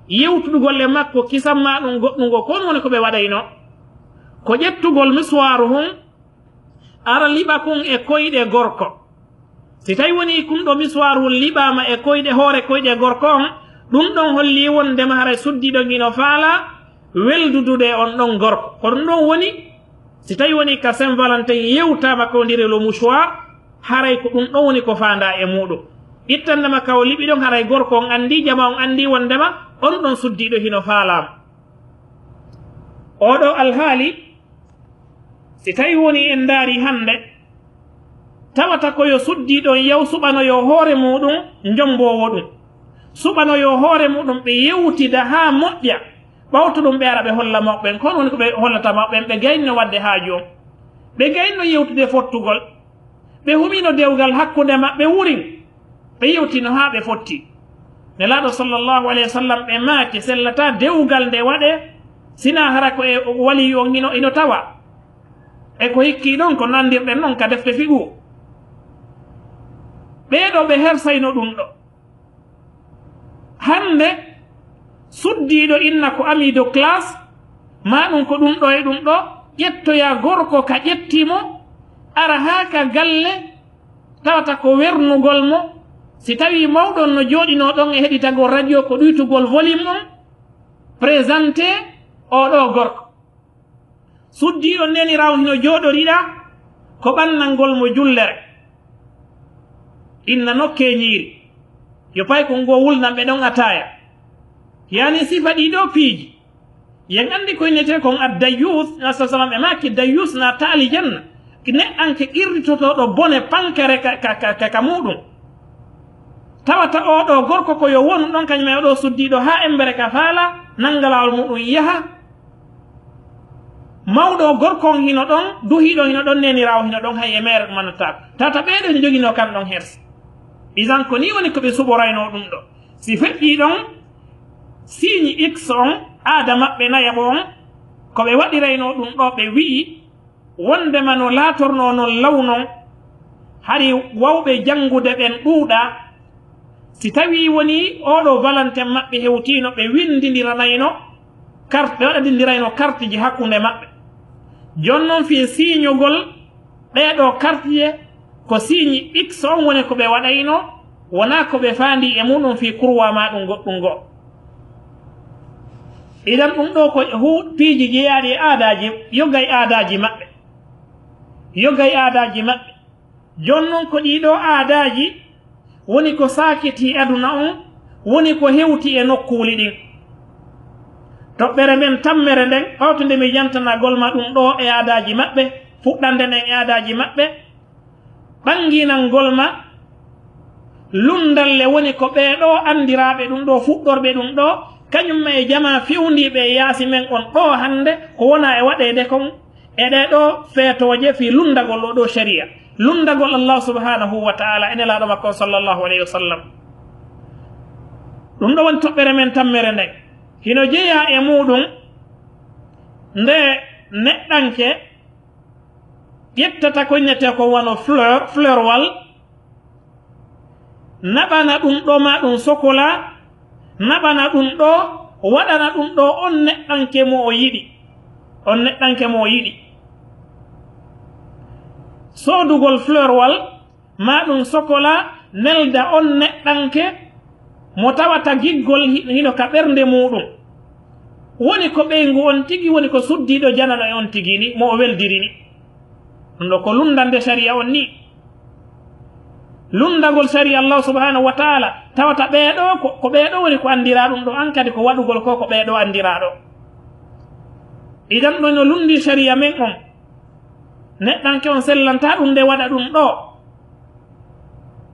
yewtudugol e makko kisamma ɗum goɗɗugo kon woni ko ɓe waɗayno ko ƴettugol misuwaru hun ara liɓa kun e koyɗe gorko, si tawi woni kun ɗo misuwaru liɓama e koyɗe hoore koyɗe gorko on, ɗum ɗon holli wondema haray suddiɗo ino faala weldudude on ɗon gorko, ko ɗum ɗon woni si tawi woni ka Saint Valentin yewtama ko ndire le mouchoir, haray ko ɗum ɗon woni ko faanda e muɗum, ittandema kaw liɓi ɗon haray gorko on andi jama on andi wondema on ɗon suddiɗo hino faalama. Oɗo alhaali si tawi woni en daari hande tawata koyo suddiɗon yaw suɓanoyo hoore muɗum jombowo ɗum, suɓanoyo hoore muɗum ɓe yewtida ha moƴƴa, ɓawto ɗum ɓe ara ɓe holla mawɓen kon woni ko ɓe hollata mawɓen, ɓe gayno wadde haaju on, ɓe gayno yewtude fottugol, ɓe humino dewgal hakkude maɓɓe wurin, ɓe yewtino ha ɓe fotti. Nelaɗo sallllahu alayhi wa sallam ɓe maati sellata dewgal nde waɗe sina hara ko e wali on ino tawa e ko hikki ɗon ko nandirɗen noon ka defte figu, ɓeeɗo ɓe hersayno ɗum ɗo. Hande suddiɗo inna ko ami de classe ma ɗum ko ɗum ɗo e ɗum ɗo ƴettoya gorko ka ƴettimo ara ha ka galle tawata ko wernugol mo, si tawi mawɗon no jooɗino ɗon e heɗitagol radio ko ɗuytugol volume on présenté oɗo gorko, suddiɗo ndeni raw hino jooɗoriɗa ko ɓannal ngol mo jullere inna nokke ñiiri yo pay ko ngo wulnan ɓe ɗon ataya, yani sifa ɗiɗo piiji yen andi ko innete kon addayus nasasalam ɓe maki dayus na taali janna neɗɗanke irritotoɗo bone pankere ka muɗum tawata oɗo gorko ko yo wonu ɗon kañum e oɗo suddiɗo ha embere ka faala nangalawol muɗum yaha mawɗo gorko on hino ɗon duhiɗo hino ɗon nenirawo hino ɗon hay e mere manatako tata ɓeɗo ne jogino kam ɗon herse isan ko ni woni koɓe suɓorayno ɗum ɗo si feƴƴi ɗon signe x on aada maɓɓe nayaɓo on koɓe waɗirayno ɗum ɗo ɓe wi'i wondema no laatorno non lawnon hari wawɓe jangude ɓen ɗuuɗa si tawi woni oɗo valentin maɓɓe hewtino ɓe windidiranayno carte ɓe waɗadirayno carte ji hakkunde maɓɓe jonnon fi signogol ɗeɗo carte je ko signe x on woni ko ɓe waɗayno wona ko ɓe faandi e muɗum fi kurwa maɗum goɗɗum goo idan ɗum ɗo ko piiji jeeyaɗi e aadaji yoga e aadaji maɓɓe yoga e aadaji maɓɓe jonnon ko ɗiɗo aadaji woni ko sakiti aduna on woni ko hewti e nokkuli ɗin toɓɓere men tammere nden ɓawtude mi jantanagol ma ɗum ɗo e aadaji maɓɓe fuɗɗande nden e aadaji maɓɓe ɓanginalngol ma lundalle woni ko ɓeeɗo andiraɓe ɗum ɗo fuɗɗorɓe ɗum ɗo kañumma e jama fewdiɓe e yaasi men on ɗo hande ko wona e waɗede kon e ɗeɗo feetoje fi lundagol ɗo ɗo sharia lundagol allah subhanahu wa taala ene laaɗo makko sallllahu alayhi wa sallam ɗum ɗo woni toɓɓere men tammere nden hino jeeya e muɗum nde neɗɗanke ƴettata ko innete ko wano fleurwal naɓana ɗum ɗo ma ɗum sokola naɓana ɗum ɗo waɗana ɗum ɗo on neɗɗanke mo o yiɗi on neɗɗanke mo o yiɗi soodugol fleurwal ma ɗum sokola nelda on neɗɗanke mo tawata giggol hino ka ɓernde muɗum woni ko ɓeygu on tigi woni ko suddiɗo janano e on tigini mo o weldirini ɗum ɗo ko lundande sharia on ni lundagol sharia allah subhanahu wa taala tawata ɓeeɗo ko ɓeeɗo woni ko andira ɗum ɗo an kadi ko waɗugol ko ɓeeɗo andiraɗo idan ɗo no lundi sharia men on neɗɗanke on sellanta ɗum nde waɗa ɗum ɗo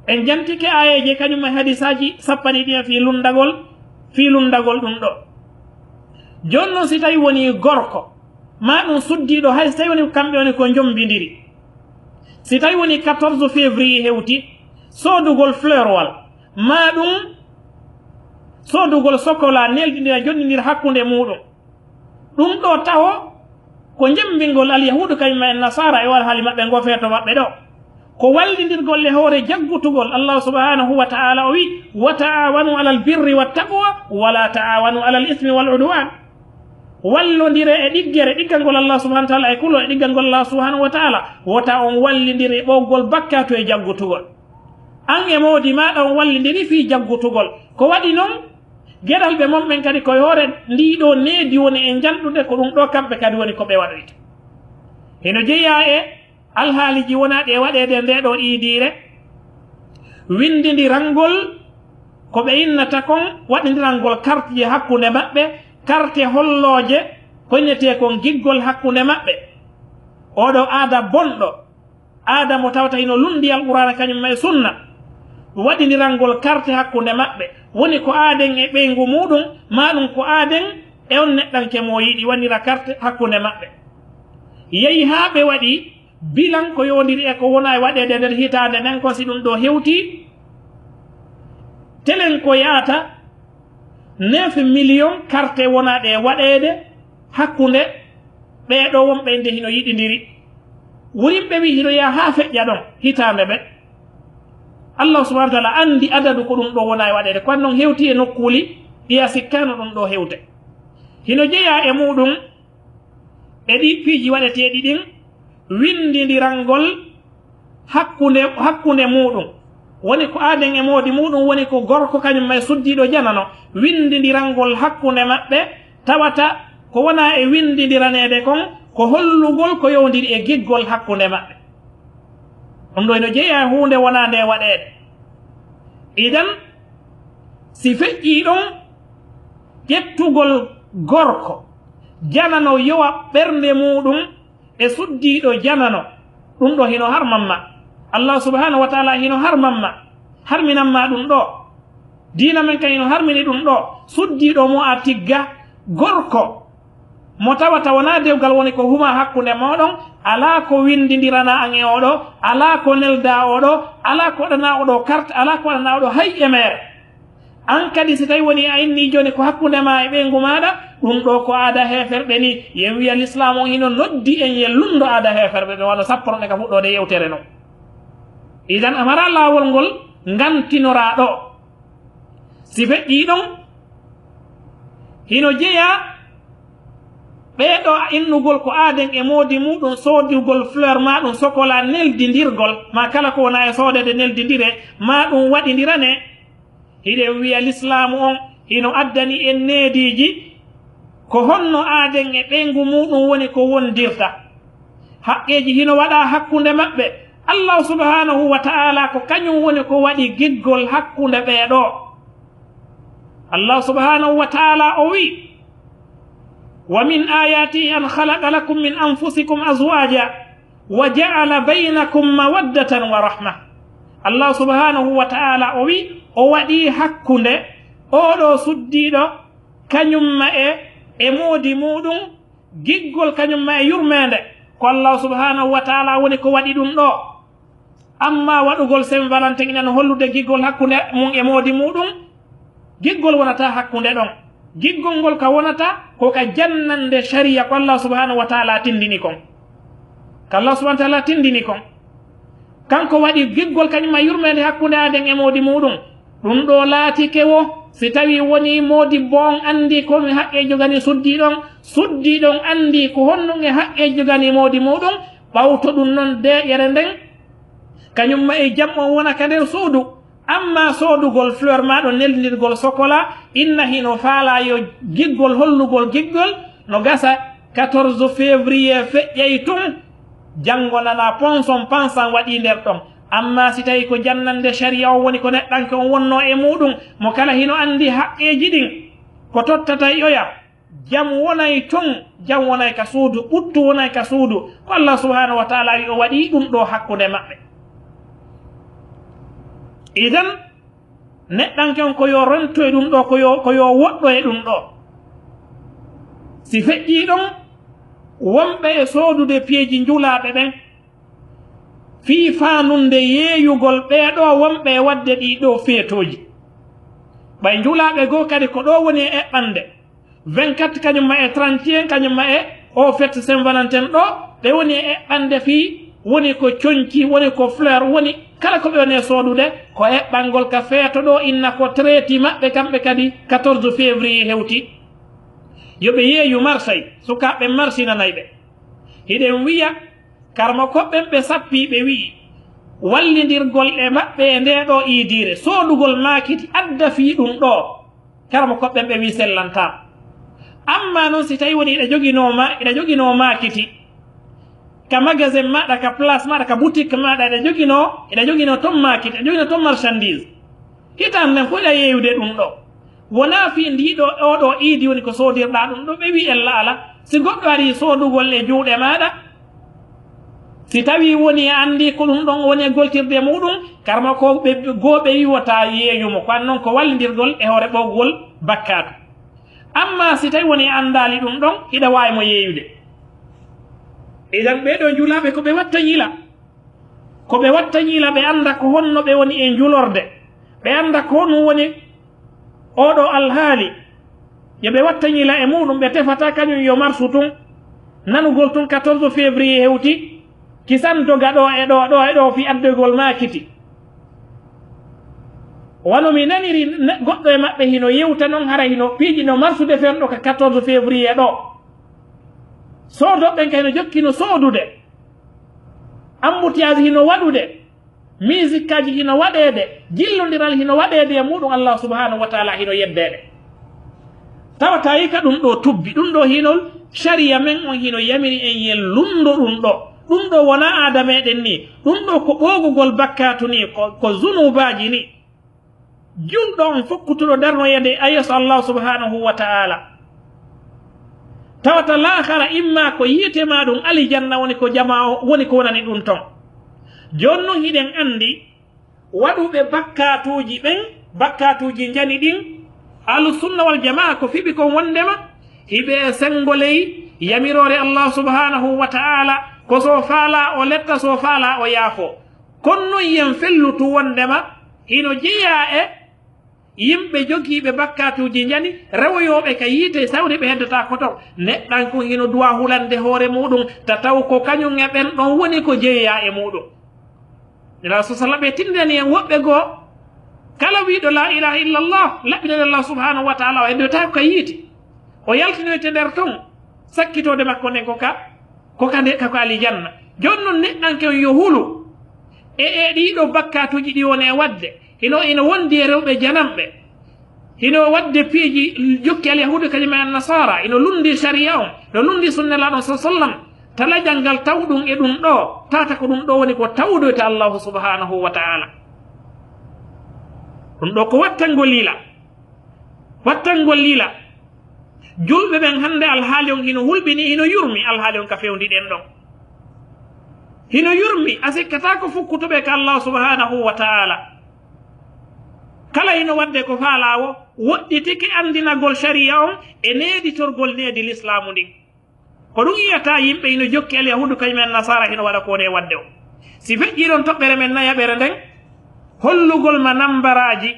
en jantike ayeje kañum e hadisaji sappani ɗiya fi lundagol ɗum ɗo joni noon si tawi woni gorko ma ɗum suddiɗo hay so tawi woni kamɓe woni ko jombidiri si tawi woni 14 février hewti soodugol fleurwal ma ɗum soodugol sokola neldidira jonnidira hakkunde muɗum ɗum ɗo tawo ko jembingol alyahudu kañuma en nasara e wal haali maɓɓe ngo feeto maɓɓe ɗo ko wallidirgol e hoore jaggutugol allah subhanahu wa taala o wi wa taawanu ala albirri wattaqwa wala taawanu ala alismi wal udwan wallodire e ɗiggalngol allah subahana taala e kulo e ɗiggalngol allah subhanahu wa taala wota on wallidiri e ɓowgol bakkato e jaggutugol an e moodi maɗa on wallidiri fi jaggutugol ko waɗi noon geɗal ɓe momɓen kadi koye hoore ndiɗo needi woni e janɗude ko ɗum ɗo kamɓe kadi woni ko ɓe waɗoyta heno jeeya e alhaaliji wonaɗe e waɗede ndeɗo iidire windidirangol ko ɓe innata kon waɗidirangol carte je hakkunde maɓɓe carte hollooje koynete kon giggol hakkunde maɓɓe oɗo aada bonɗo aada mo tawata hino lundi alqurana kañum e sunna waɗidirangol carte hakkunde maɓɓe woni ko aaden e ɓeygu muɗum maɗum ko aaden e on neɗɗanke mo yiɗi waɗira carte hakkunde maɓɓe yehi ha ɓe waɗi bilan ko yondiri e ko wona e waɗede nder hitande nden ko si ɗum ɗo hewti telen ko yaata 9 millions carte wonaɗe e waɗede hakkunde ɓeɗo wonɓe nde hino yiɗidiri wurimɓe wi hino yaha ha feƴƴa ɗon hitande ɓe allah subahana taala andi adadu ko ɗum ɗo wona e waɗede kono noon hewti e nokkuli ɗiya sikkano ɗum ɗo hewte hino jeeya e muɗum e ɗi piiji waɗeteɗi ɗin windidirangol hakkunde muɗum woni ko aaden e moodi muɗum woni ko gorko kañum may suddiɗo janano windidirangol hakkunde maɓɓe tawata ko wona e windidiranede kon ko hollugol ko yowdiri e giggol hakkunde maɓɓe ɗum ɗo eno jeeya hunde wona nde waɗede idan si feƴƴi ɗon ƴettugol gorko janano yowa ɓernde muɗum e suddiɗo janano ɗum ɗo hino harmanma Allah subhanahu wa ta'ala hino harmanma harminanma ɗum ɗo diina men ka hino harmini ɗum ɗo suddiɗo mo a tigga gorko mo tawata wona dewgal woni ko huma hakkunde moɗon ala ko windidirana an e oɗo ala ko nelda oɗo ala ko waɗana oɗo carte ala ko waɗana oɗo hay emere an kadi si tawi woni a inni joni ko hakkunde ma e ɓeygu maɗa ɗum ɗo ko aada heferɓe ni yen wiya l'islam o hino noddi en ye lundo aada heferɓe ɓe walla sapporone ka fuɗɗode yewtere no idan amara lawol ngol gantinora ɗo si feƴƴi ɗon hino jeeya ɓeeɗo innugol ko aaden e moodi muɗum soodugol fleur ma ɗum sokola neldidirgol ma kala ko wona e soodede neldidire ma ɗum waɗidirane hiɗen wiya l'islamu on hino addani en neediji ko honno aaden e ɓeygu muɗum woni ko wondirta haqqeji hino waɗa hakkunde maɓɓe Allah subhanahu wa ta'ala ko kañum woni ko waɗi giggol hakkunde ɓeeɗo Allah subhanahu wa ta'ala o wi ومن آياته أن خلق لكم من أنفسكم أزواجا وجعل بينكم مودة ورحمة الله سبحانه وتعالى أودي حكوند أولو سديدو كنيم مودي مودون جيغول كنيم يرمند الله سبحانه وتعالى ونكو ودي دون دو أما ودوغول سين فالنتين أن هولو جيغول حكوند مودي مودون جيغول ونتا حكوند دون giggol ngol ka wonata ko ka jannande sharia ko Allah subhanahu wa ta'ala tindini kon ka Allah subhanahu wa ta'ala tindini kon kanko wadi giggol kanyuma yurmede hakkunde aden e modi mudum dum do laati kewo si tawi woni modi bon andi ko mi haqqe jogani suddi don andi ko honno nge haqqe jogani modi mudum bawto dum non de yere den kanyuma e jammo wona ka der suudu amma soodugol fleur maɗo neldirgol sokola inna hino faala yo giggol hollugol giggol no gasa 14 février feƴƴey tun janngo nana ponson pansan waɗi nder ɗon amma si tawi ko jannande sharia o woni ko neɗɗanke on wonno e muɗum mo kala hino andi haqqeji ɗin ko tottata yoya jam wonay tun jam wonay ka suudu ɓuttu wonay ka suudu ko Allah subhanahu wa ta'ala wi o waɗi ɗum ɗo hakkude maɓɓe idan neɗɗanken ko yo rentoye ɗum ɗo ko yo woɗɗo e ɗum ɗo si feƴƴi ɗon wonɓe e soodude piyeji njulaɓe ɓen fii faanunde yeeyugol ɓeeɗo wonɓe e wadde ɗi ɗo feetoji ɓay njulaɓe goo kadi ko ɗo woni e eɓɓande 24 kañumma e 31 kañumma e o fête Saint Valentin ɗo ɓe woni e eɓɓande fii woni ko coñci woni ko fleur woni kala ko ɓe woni e soodude ko eɓɓalngol ka feeto ɗo inna ko traiti maɓɓe kamɓe kadi 14 février hewti yoɓe yeeyu marsay sukaɓe marsinanay ɓe hiɗen wiya karma koɓɓen ɓe sappi ɓe wi'i wallidirgol e maɓɓe e nde ɗo iidire soodugol maakiti adda fii ɗum ɗo karma koɓɓen ɓe wi sellantama amma noon si tawi woni iɗa jogino maakiti ka magasin maɗa ka place maɗa ka boutique maɗa eɗa jogino ton makit eɗa jogino ton marchandise hitan nden ko eɗa yeyude ɗum ɗo wona fi ndiɗo oɗo iidi woni ko soodirɗa ɗum ɗo ɓe wi ella ala si goɗɗo ari soodugol e juuɗe maɗa si tawi woni andi ko ɗum ɗon woni e goltirde muɗum karma ko ɓe gooɓe wiwata yeeyumo ko an noon ko wallidirgol e hoore ɓowgol bakkatu amma si tawi woni andali ɗum ɗon hiɗa wawi mo yeeyude idan ɓeɗo njulaɓe ko ɓe watta ñiila ɓe anda ko honno ɓe woni e njulorde ɓe anda ko honum woni oɗo alhaali yo ɓe watta ñiila e muɗum ɓe tefata kañum yo marsu tun nanugol tun 14 février hewti kisan doga ɗo e ɗo fi addegol makiti wano mi naniri goɗɗo e maɓɓe hino yewta noon hara hino piiji no marsude ferɗo ka 14 février ɗo soodoɓɓen ka hino jokkino soodude embouteillage hino waɗude musique kaji hino waɗede jillodiral hino waɗede e muɗum Allah subhanahu wa ta'ala hino yeddede tawata yi ka ɗum ɗo tubbi ɗum ɗo hinol sharia men on hino yamiri en yen lundo ɗum ɗo wona aada meɗen ni ɗum ɗo ko ɓoogugol bakkatu ni ko zunubaji ni julɗo on fokkutuɗo darnoyede a yeeso Allah subhanahu wa ta'ala tawata lahara imma ko yiyetema ɗum alijanna woni ko jama woni ko wonani ɗum ton joni noon hiɗen andi waɗuɓe bakkatuji ɓen bakkatuji jani ɗin ahlusunna wal jamaa ko fiɓi kon wondema hiɓe sengoley yamirore allah subhanahu wa ta'ala ko so faala o letta so faala o yaafo kono yen fellutu wondema hino jeeya e yimɓe jogiiɓe bakkatuji jani rewoyoɓe ka yiite sawde ɓe heddata koto neɗɗan ko hino duwa hulande hoore muɗum ta taw ko kañum e ɓen ɗon woni ko jeeya e muɗum ila so sallam ɓe tindeni en woɓɓe goo kala wiiɗo la ilaha illallah laɓɓinani allah subhanahu wa taala o heddota ko yiiti o yaltinoyte nder ton sakkitode makko nden koka nde kako alijanna joni noon neɗɗanke on yo hulu e ɗiɗo bakkatuji ɗi woni e wadde ino wondi e rewɓe janamɓe hino wadde piiji jokki alyahude kañum e annasara ino lundi sharia on no lundi sunnelaɗon sa sallam tala jangal tawɗum e ɗum ɗo tata ko ɗum ɗo woni ko tawdoyte allahu subhanahu wa ta'ala ɗum ɗo ko wattangol liila julɓe ɓen hannde alhaali on hino hulɓini hino yurmi alhaali on ka fewdiɗen ɗon hino yurmi a sikkata ko fukkutoɓe ka allah subhanahu wa ta'ala kala hino wadde ko faalawo woɗɗitiki andinagol sharia on e needitorgol needi l'islamu ndin ko ɗum yiyata yimɓe hino jokki alyahudu kañumen nasara hino waɗa kone wadde o si feƴƴiɗon toɓɓere men nayaɓere nden hollugol ma nambaraji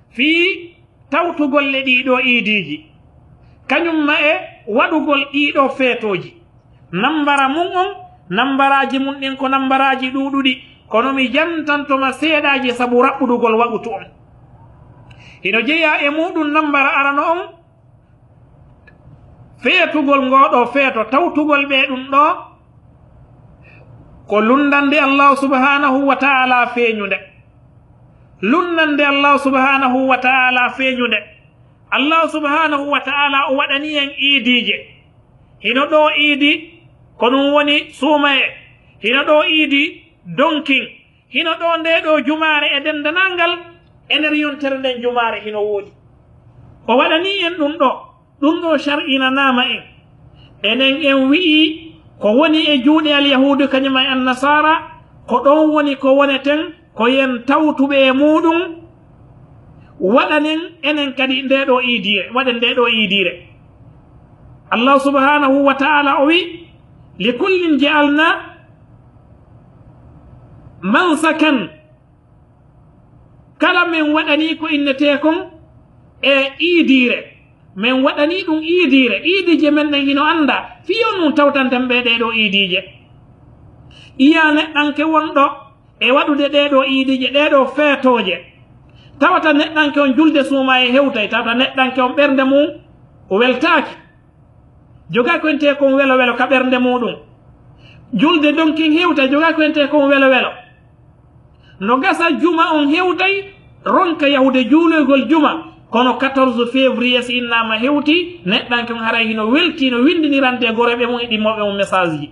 fii tawtugol e ɗiɗo iidiji kañum ma e waɗugol ɗiɗo feetoji nambara mum on nambaraji mum ɗin ko nambaraji ɗuɗuɗi kono mi jantantoma seeɗaji sabu raɓɓuɗugol waɓutu on hino jeeya e muɗum nambara arano on feetugol ngoɗo feeto tawtugol ɓe ɗum ɗo ko lundande allah subhanahu wa ta'ala feeñude lundande allah subhanahu wa ta'ala feeñude allah subhanahu wa ta'ala o waɗani en iidije hino ɗo iidi ko ɗum woni suumaye hino ɗo iidi donkin hino ɗo nde ɗo jumare e dendanal ngal e nder yontere nden jumare hino woodi o waɗani en ɗum ɗo shar'inanama en enen en wi'i ko woni e juuɗe alyahudu kañuma e annasara ko ɗon woni ko woneten ko yen tawtuɓe e muɗum waɗanen enen kadi ndeɗo iidire waɗen ndeɗo iidire allah subhanahu wa ta'ala o wi likullin ja'alna mansakan kala min waɗani ko innete kon e iidire min waɗani ɗum iidire iidije men ɗen hino anda fiyo num tawtanten ɓe ɗeɗo iidije iya neɗɗanke wonɗo e waɗude ɗeɗo iidije ɗeɗo feetoje tawata neɗɗanke on julde suuma e hewtay tawata neɗɗanke on ɓernde mum o weltaki joga ko ente kon welo welo ka ɓernde muɗum julde donkin hewtay joga ko ente kon welo welo no gasa juma on hewtay ronka yahude juuloygol juma kono 14 février si innama hewti neɗɗanke on haray hino welti no windinirante goreɓe mum e ɗimmoɓe mum message ji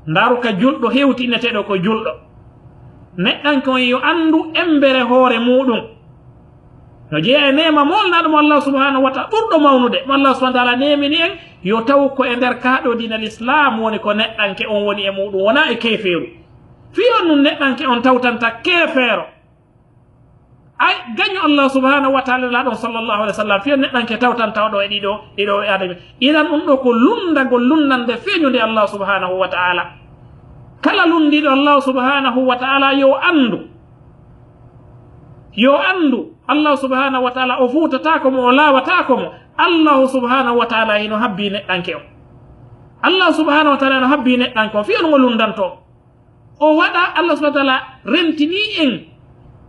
ndaru ka julɗo hewti inneteɗo ko julɗo neɗɗanke on yo andu embere hoore muɗum no jeeya e nema molnaɗomo allah subhanahu wa taala ɓurɗo mawnude mo allah subahana taala nemini en yo taw ko e nder kaɗo dina l'islam woni ko neɗɗanke on woni e muɗum wona e keeferu fiyon num neɗɗanke on tawtanta keefeero ay gaño allah subhanahu wa taala laɗon sallllahu alih w sallam fiyon neɗɗanke tawtantaw ɗo e ɗiɗo adami inan ɗum ɗo ko lundagol lundande feeñude allah subhanahu wa taala kala lundiɗo allah subhanahu wa taala yo andu allah subhanahu wa taala o fuutatako mo o lawatako mo allahu subhanahu wa taala hino habbi neɗɗanke on allah subhanahu wa taala no habbi neɗɗanke on fiyon ngo lundanto o waɗa allah subhanahu wa taala rentini en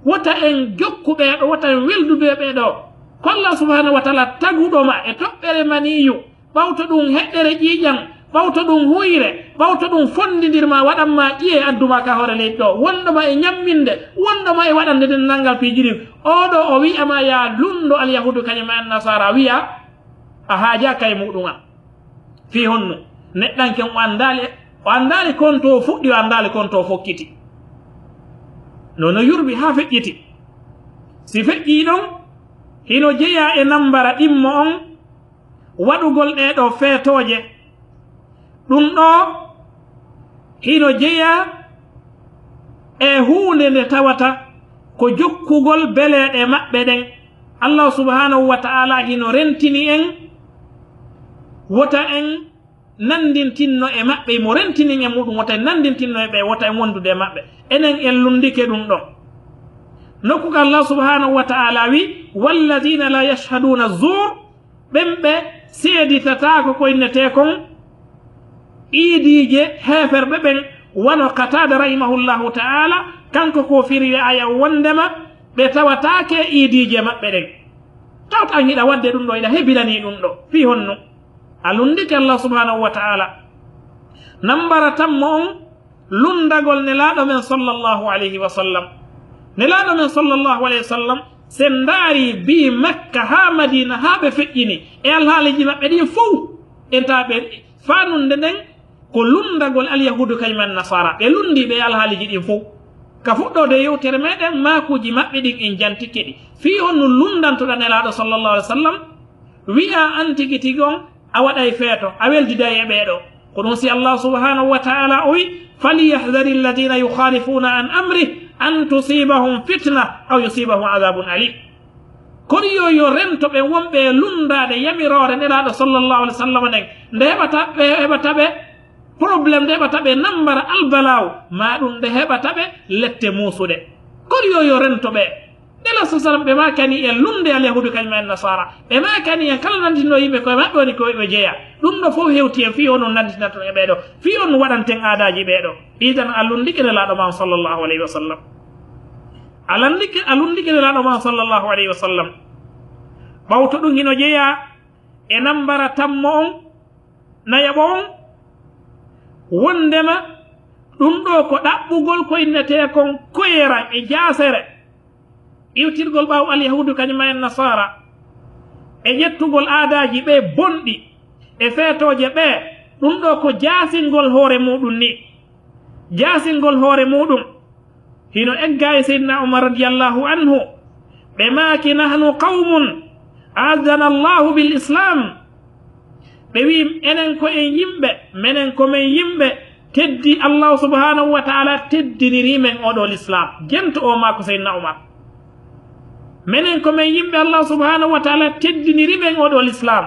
wota en jokkuɓeɗo wota en weldudeɓe ɗo ko allah subhanahu wa taala taguɗoma e toɓɓere maniyu ɓawto ɗum heɗɗere ƴiƴam ɓawto ɗum huyre ɓawto ɗum fondidirma waɗanma ƴiye adduma ka hoore leydi ɗo wondoma e ñamminde wondoma e waɗande den nanngal piiji ɗin oɗo o wi'ama ya lundo alyahudu kañum e annasara wiya a haajaka e muɗum am fi honno neɗɗanken o andali konto o fuɗɗi o andali konto o fokkiti nono yurbi ha feƴƴiti si feƴƴi ɗon hino jeeya e nambara ɗimmo on waɗugol ɗeɗo feetoje ɗum ɗo hino jeeya e huunde nde tawata ko jokkugol beleɗe maɓɓe ɗen Allah subhanahu wa ta'ala hino rentini en wota en nandintinno e maɓɓe mo rentini e muɗum wota en nandintinno e ɓe wota en wondude e maɓɓe enen en lundike ɗum ɗon nokkuga Allah subhanahu wa ta'ala wi walladina la yashhaduna zur ɓen ɓe seeditatako ko innete kon iidije heferɓe ɓen wano Qatada rahimahullahu ta'ala kanko ko firi aya wondema ɓe tawatake iidije maɓɓe ɗen tawta an hiɗa wadde ɗum ɗo hiɗa hebilani ɗum ɗo fi honno a lundike Allah subhanahu wa ta'ala nambara tammo on lundagol nelaɗo men sallallahu alayhi wa sallam nelaɗo men sallallahu alayhi wa sallam sen daari bi Makka ha Madina ha ɓe feƴƴini e alhaaliji maɓɓe ɗin fof entaɓe fanunde nden ko lundagol alyahudu kañumen nasara ɓe lundiɓe e alhaaliji ɗin fof ka fuɗɗode yewtere meɗen makuji maɓɓe ɗin en jantike ɗi fi on no lundantoɗa nelaɗo sallallahu alayhi wa sallam wi'a an tigi tigi on a waɗay feeto a weldida e ɓeeɗo ko ɗum si Allah subhanahu wa ta'ala o wi falyahdari alladina yukhalifuna an amri an tusibahum fitna aw yusibahum adabun alim kono yo rento ɓe wonɓe lundade yamirore nelaɗo sallallahu alayhi wa sallam nden nde heɓataɓe probléme nde heɓataɓe nambara albalaw ma ɗum nde heɓataɓe lette muusuɗe kono yo rento ɓe nela sa sallam ɓe makani en lunde alyahudu kañum en nasara ɓe makani en kala nanditino yimɓe koye maɓɓe woni koɓe jeeya ɗum ɗo fof hewti en fi on on nanditinaton e ɓeɗo fi on waɗanten aadaji ɓeɗo ɗitan a lundike nelaɗo ma sallllahu alayhi wa sallam a lundike nelaɗo ma sallllahu alayhi wa sallam ɓawto ɗum hino jeeya e nambara tammo on nayaɓo on wondema ɗum ɗo ko ɗaɓɓugol ko innete kon koyeran e jasere iwtirgol ɓaw alyahudu kañuma en nasara e ƴettugol aadaji ɓe bonɗi e feetoje ɓe ɗum ɗo ko jaasingol hoore muɗum ni jaasingol hoore muɗum hino egga e seydna umar radiallahu anhu ɓe maaki nahnu qawmun azzana allahu bil islam ɓe wi enen ko en yimɓe menen komin yimɓe teddi allahu subhanahu wa taala teddinirimen oɗo l'islam jento o maako seydna umar menen komin yimɓe allahu subhanahu wa taala teddinirimen oɗo l'islam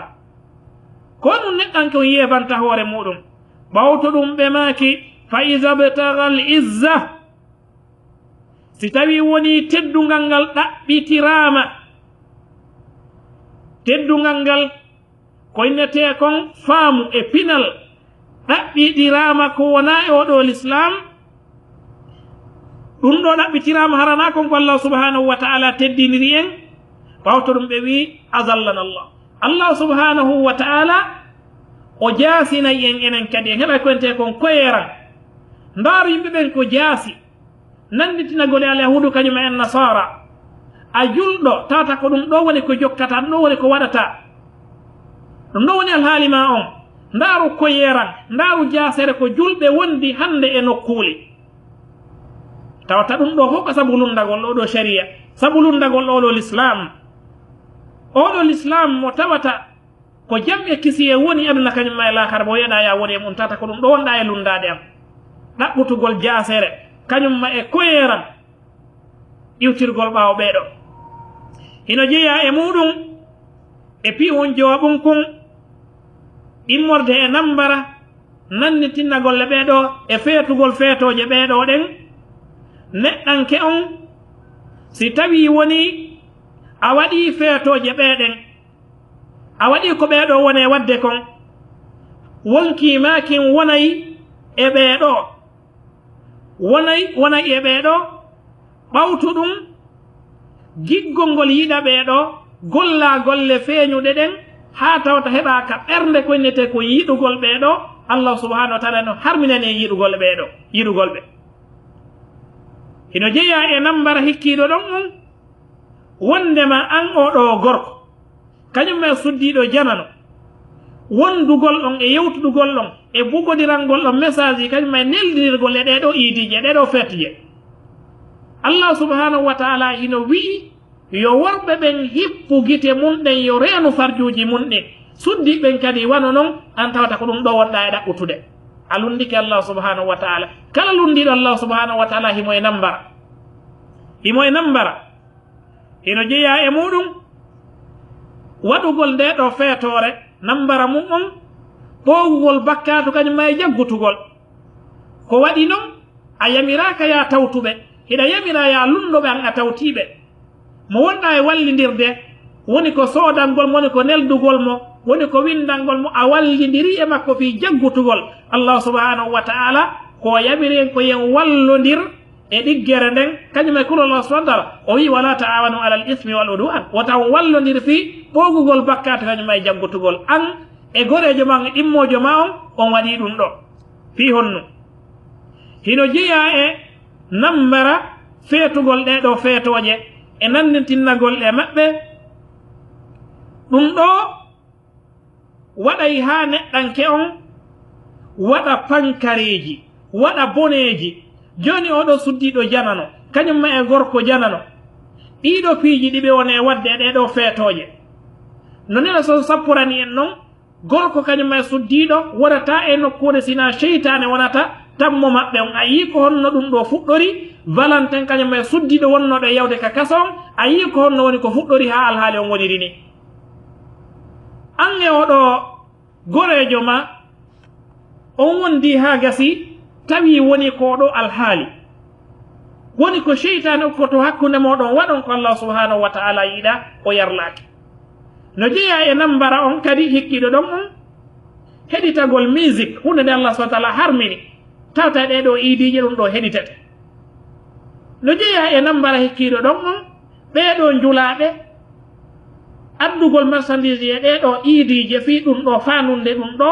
ko ɗum neɗɗan ko yebanta hoore muɗum ɓawto ɗum ɓe maaki fa ida btaga al izza si tawi woni teddungal ngal ɗaɓɓitirama teddungal ngal ko innete kon faamu e pinal ɗaɓɓiɗirama ko wona e oɗo l'islam ɗum ɗo ɗaɓɓitirama harana kon ko allah subhanahu wa taala teddiniri en ɓawto ɗum ɓe wi azallana allah subhanahu wa taala o jaasinayi en enen kadi en heɓa koyente kon koyeran ndaaru yimɓe ɓen ko jaasi nanditinagol e alyahudu kañum en nasara a julɗo tawata ko ɗum ɗo woni ko jokkata ɗum ɗo woni ko waɗata ɗum ɗo woni alhaali ma on ndaaru koyeran ndaaru jaasere ko julɓe wondi hande e nokkuuli tawata ɗum ɗo fof ko sabu lundagol oɗo sharia sabu lundagol oɗo l'islam oɗo l'islam mo tawata ko jamɓe kisi e woni aduna kañumma e lakara bo yeɗa ya woni e mum tawata ko ɗum ɗo wonɗa e lundade am ɗaɓɓutugol jaasere kañumma e koyeran iwtirgol ɓaawo ɓeeɗo hino jeeya e muɗum e piwon jowaɓum kon immorde e nambara nannitinnagol ɓeeɗo e feetugol feetoje ɓeeɗo ɗen neɗɗanke on si tawi woni a waɗi feetoje ɓeeɗen a waɗi ko ɓeeɗo wone wadde kon wonkimakin wonayi e ɓeeɗo wonayi e ɓeeɗo ɓawtu ɗum giggol ngol yiɗa ɓeeɗo golla golle feeñuɗe ɗen haa tawta heɓa ka ɓernde ko innete ko yiɗugol ɓeeɗo allah subhanahu wa taala no harminani e yiɗugol ɓe hino jeeya e nambara hikkiiɗo ɗon on wondema an oɗo gorko kañum e suddiɗo janano wondugol ɗon e yewtudugol ɗon e bugodiranngol ɗon message ji kañum e neldirgol e ɗeɗo iidije ɗeɗo fetje allah subhanahu wa taala hino wi'i yo worɓe ɓen hippu gite mum ɗen yo reenu farjuuji mum ɗin suddi ben kadi wano non an tawata ko dum do wonda e daɓɓutude a lundike Allah subhanahu wa ta'ala kala lundiɗo Allah subhanahu wa ta'ala himo e nambara hino jeeya e muɗum waɗugol nde ɗo feetore nambara mum on ɓoogugol bakkatu kañum ma e jaggutugol ko waɗi noon a yamiraka ya tawtuɓe hiɗa yamira ya lundoɓe an a tawtiɓe mo wonɗa e wallidirde woni ko soodangol mo woni ko neldugol mo woni ko windangol mo a wallidiri e makko fi jaggutugol Allah subhanahu wa ta'ala ko yamiren ko yen wallodir e ɗiggere nden kañum e kulollah subhanahu wa ta'ala o wi wala ta'awanu alal ismi wal udwan wota wallodir fi ɓoogugol bakkatu kañum e jaggutugol an e gorejo ma e ɗimmojo ma on waɗi ɗum ɗo fi honnu hino jeeya e nambara feetugol ɗe ɗo feetoje e nanditinnagol ɗe maɓɓe ɗum ɗo waɗay ha neɗɗanke on waɗa pankareji waɗa boneji joni oɗo suddiɗo janano kañum ma e gorko janano ɗiɗo piiji ɗiɓe wone wadde ɗe ɗo feetoje no nena so sappurani en noon gorko kañum ma e suddiɗo wonata e nokkude sina cheytane wonata tammo maɓɓe on a yii ko honno ɗum ɗo fuɗɗori valentin kañum ma e suddiɗo wonnoɗo e yawde ka kasa on a yii ko honno woni ko fuɗɗori ha alhaali on woniri ni an e oɗo gorejo ma on wondi ha gasi tawi woni ko ɗo alhaali woni ko cheytane okkoto hakkunde moɗon waɗon ko Allah subhanahu wa ta'ala yiɗa o yarlaki no jeeya e nambara on kadi hikkiɗo ɗon on heɗitagol musique hunde nde Allah subhanahu wa ta'ala harmini tawta ɗe ɗo iidije ɗum ɗo heɗitete no jeeya e nambara hikkiɗo ɗon on ɓeɗo njulaɓe addugol marchandise e ɗeɗo iidije fi ɗum ɗo fanunde ɗum ɗo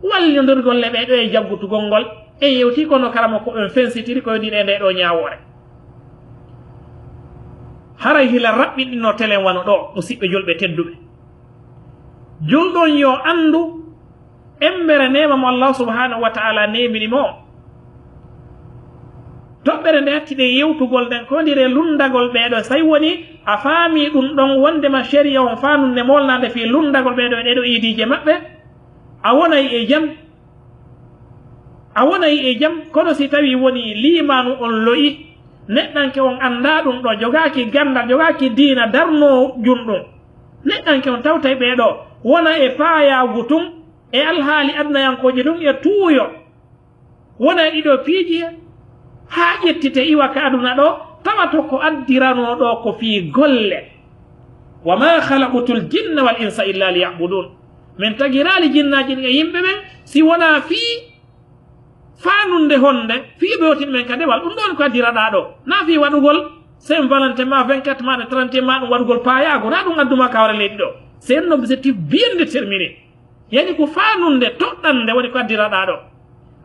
wallidirgol le ɓeɗo e jaggutugol ngol en yewti kono karama ko ɓen fensitiri ko yodiɗe nde ɗo ñawore haray hila raɓɓiɗinno telen wano ɗo musidɓe julɓe tedduɓe julɗon yo andu embere nema mo Allah subhanahu wa ta'ala nemini mo toɓɓere nde hattiɗe yewtugol nden ko ndire lundagol ɓeɗo so tawi woni a faami ɗum ɗon wondema sharia on fanunde molnade fi lundagol ɓeɗo e ɗeɗo iidije maɓɓe a wonay e jam kono si tawi woni limanu on loyi neɗɗanke on anda ɗum ɗo jogaki gandal jogaki diina darno junɗum neɗɗanke on tawtay ɓeɗo wona e paayagu tun e alhaali adnayankoje ɗum e tuuyo wona e ɗiɗo piiji ha ƴettite iwa ka aduna ɗo tawato ko addirano ɗo ko fii golle wa ma khalaqtul jinna wal insa illa liya'budun min tagirali jinnaji e yimɓe ɓen si wona fii fanunde honde fii ɓewtin men ka dewal ɗum ɗon ko addiraɗa ɗo na fii waɗugol Saint Valentin ma 24 ma ɗe 31 ma ɗum waɗugol payago na ɗum adduma kawre leydi ɗo c'est un objectif bien déterminé yani ko fanunde toɗɗande woni ko addiraɗa ɗo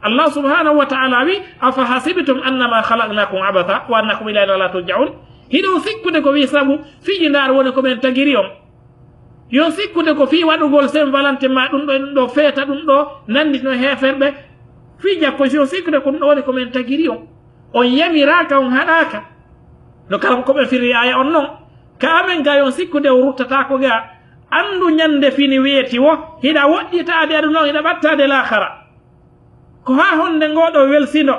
Allah subhanahu wa ta'ala wi afa hasibtum annama khalaqnakum abatha wa annakum ilayna la turja'un hiɗo sikkude ko wi sabu fiiji ndar woni ko men tagiri on yo sikkude ko fii waɗugol Saint Valentin ma ɗum ɗo feeta ɗum ɗo nandino heferɓe fii jakko yo sikkude ko ɗum ɗo woni ko men tagiri on yamiraka on haɗaka no kala ko ɓe firi aya on noon ka amen ga yon sikkude o ruttatako ga andu ñande fini weeti wo hiɗa woɗɗitade aɗu noon hiɗa ɓattade lahara ko ha honde ngoɗo welsindo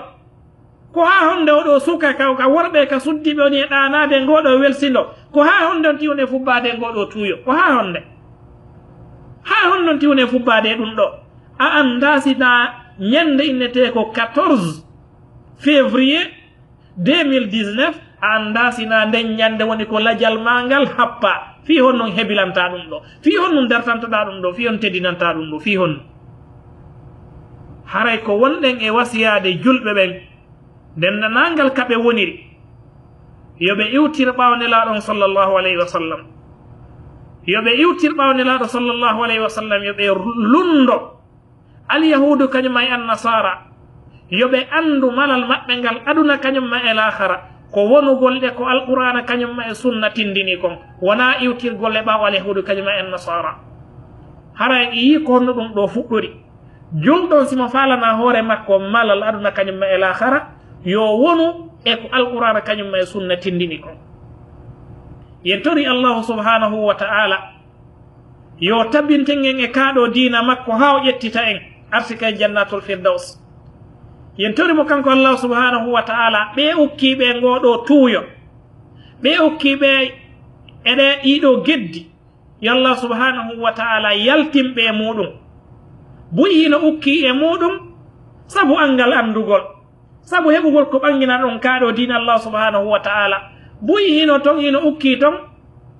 ko ha honde oɗo suka ka worɓe ka suddiɓe woni e ɗanade ngoɗo welsindo ko ha honde on tiwne fubbade ngoɗo tuuyo ko ha honde on tiwne fubbade ɗum ɗo a anda sina ñande innete ko 14 février 2019 a anda sina nden ñande woni ko ladial ma ngal happa fi hon non hebilanta ɗum ɗo fi hon non dartantoɗa ɗum ɗo fi on teddinanta ɗum ɗo fi hon haray ko wonɗen e wasiyade julɓe ɓen ndennanangal kaɓe woniri yoɓe iwtir ɓawnelaɗon sallllahu alayhi wa sallam yoɓe iwtir ɓawnelaɗo sallllahu alayhi wa sallam yoɓe lundo alyahudu kañuma e annasara yoɓe andu malal maɓɓe ngal aduna kañumma e lahara ko wonugol ɗe ko alqur'ana kañumma e sunna tindini kon wona iwtirgol e ɓaw alyahudu kañuma e annasara hara en yi ko honno ɗum ɗo fuɗɗori julɗon simo falana hoore makko malal aduna kañumma e lahara yo wonu e ko alqur'ana kañumma e sunna tindini kon yen tori allahu subhanahu wa ta'ala yo tabbinten en e kaaɗo diina makko haa o ƴettita en arsika e jannatul firdaus yen torimo kanko Allah subhanahu wa ta'ala ɓe ukkiɓe ngoɗo tuuyo ɓe ukkiɓe eɗe ɗiɗo geddi yo Allah subhanahu wa ta'ala yaltimɓe e muɗum buyi hino ukki e muɗum sabu angal andugol sabu heɓugol ko ɓangina ɗon kaaɗo diina Allah subhanahu wa ta'ala buyi hino ton hino ukki ton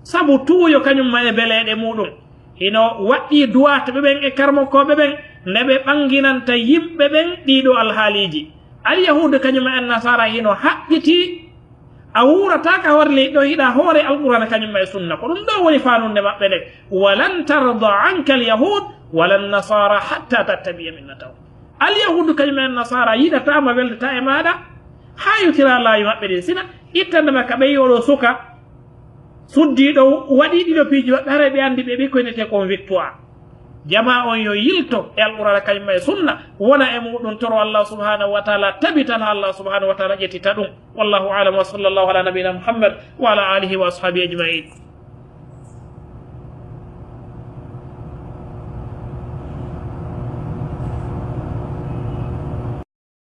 sabu tuuyo kañumma e beleɗe muɗum hino waɗɗi duwata ɓe ɓen e karmokoɓe ɓen nde ɓe ɓanginanta yimɓe ɓen ɗiɗo alhaaliji alyahude kañuma en nasara hino haɓɓiti a wurataka horli ɗo hiɗa hoore alqurana kañumma e sunna ko ɗum ɗo woni fanunde maɓɓe nden walan tarda anka alyahud wala nasara hatta tattabiya minnatahum alyahudu kañuma en nasara yiɗatama weldata e maɗa ha yutira laawi maɓɓe ɗin sina ittandema ka ɓeyyoɗo suka suddiɗo waɗi ɗiɗo piiji maɓɓe hara ɓe andi ɓe ɓikkoynete kon victoire jama on yo yilto e alqurana kañumma e sunna wona e muɗum toro Allah subhanahu wa taala tabitan Allah subhanahu wa taala ƴettita ɗum wallahu alam wa sallallahu ala nabiyina muhammad wa ala alihi wa ashabihi ajmain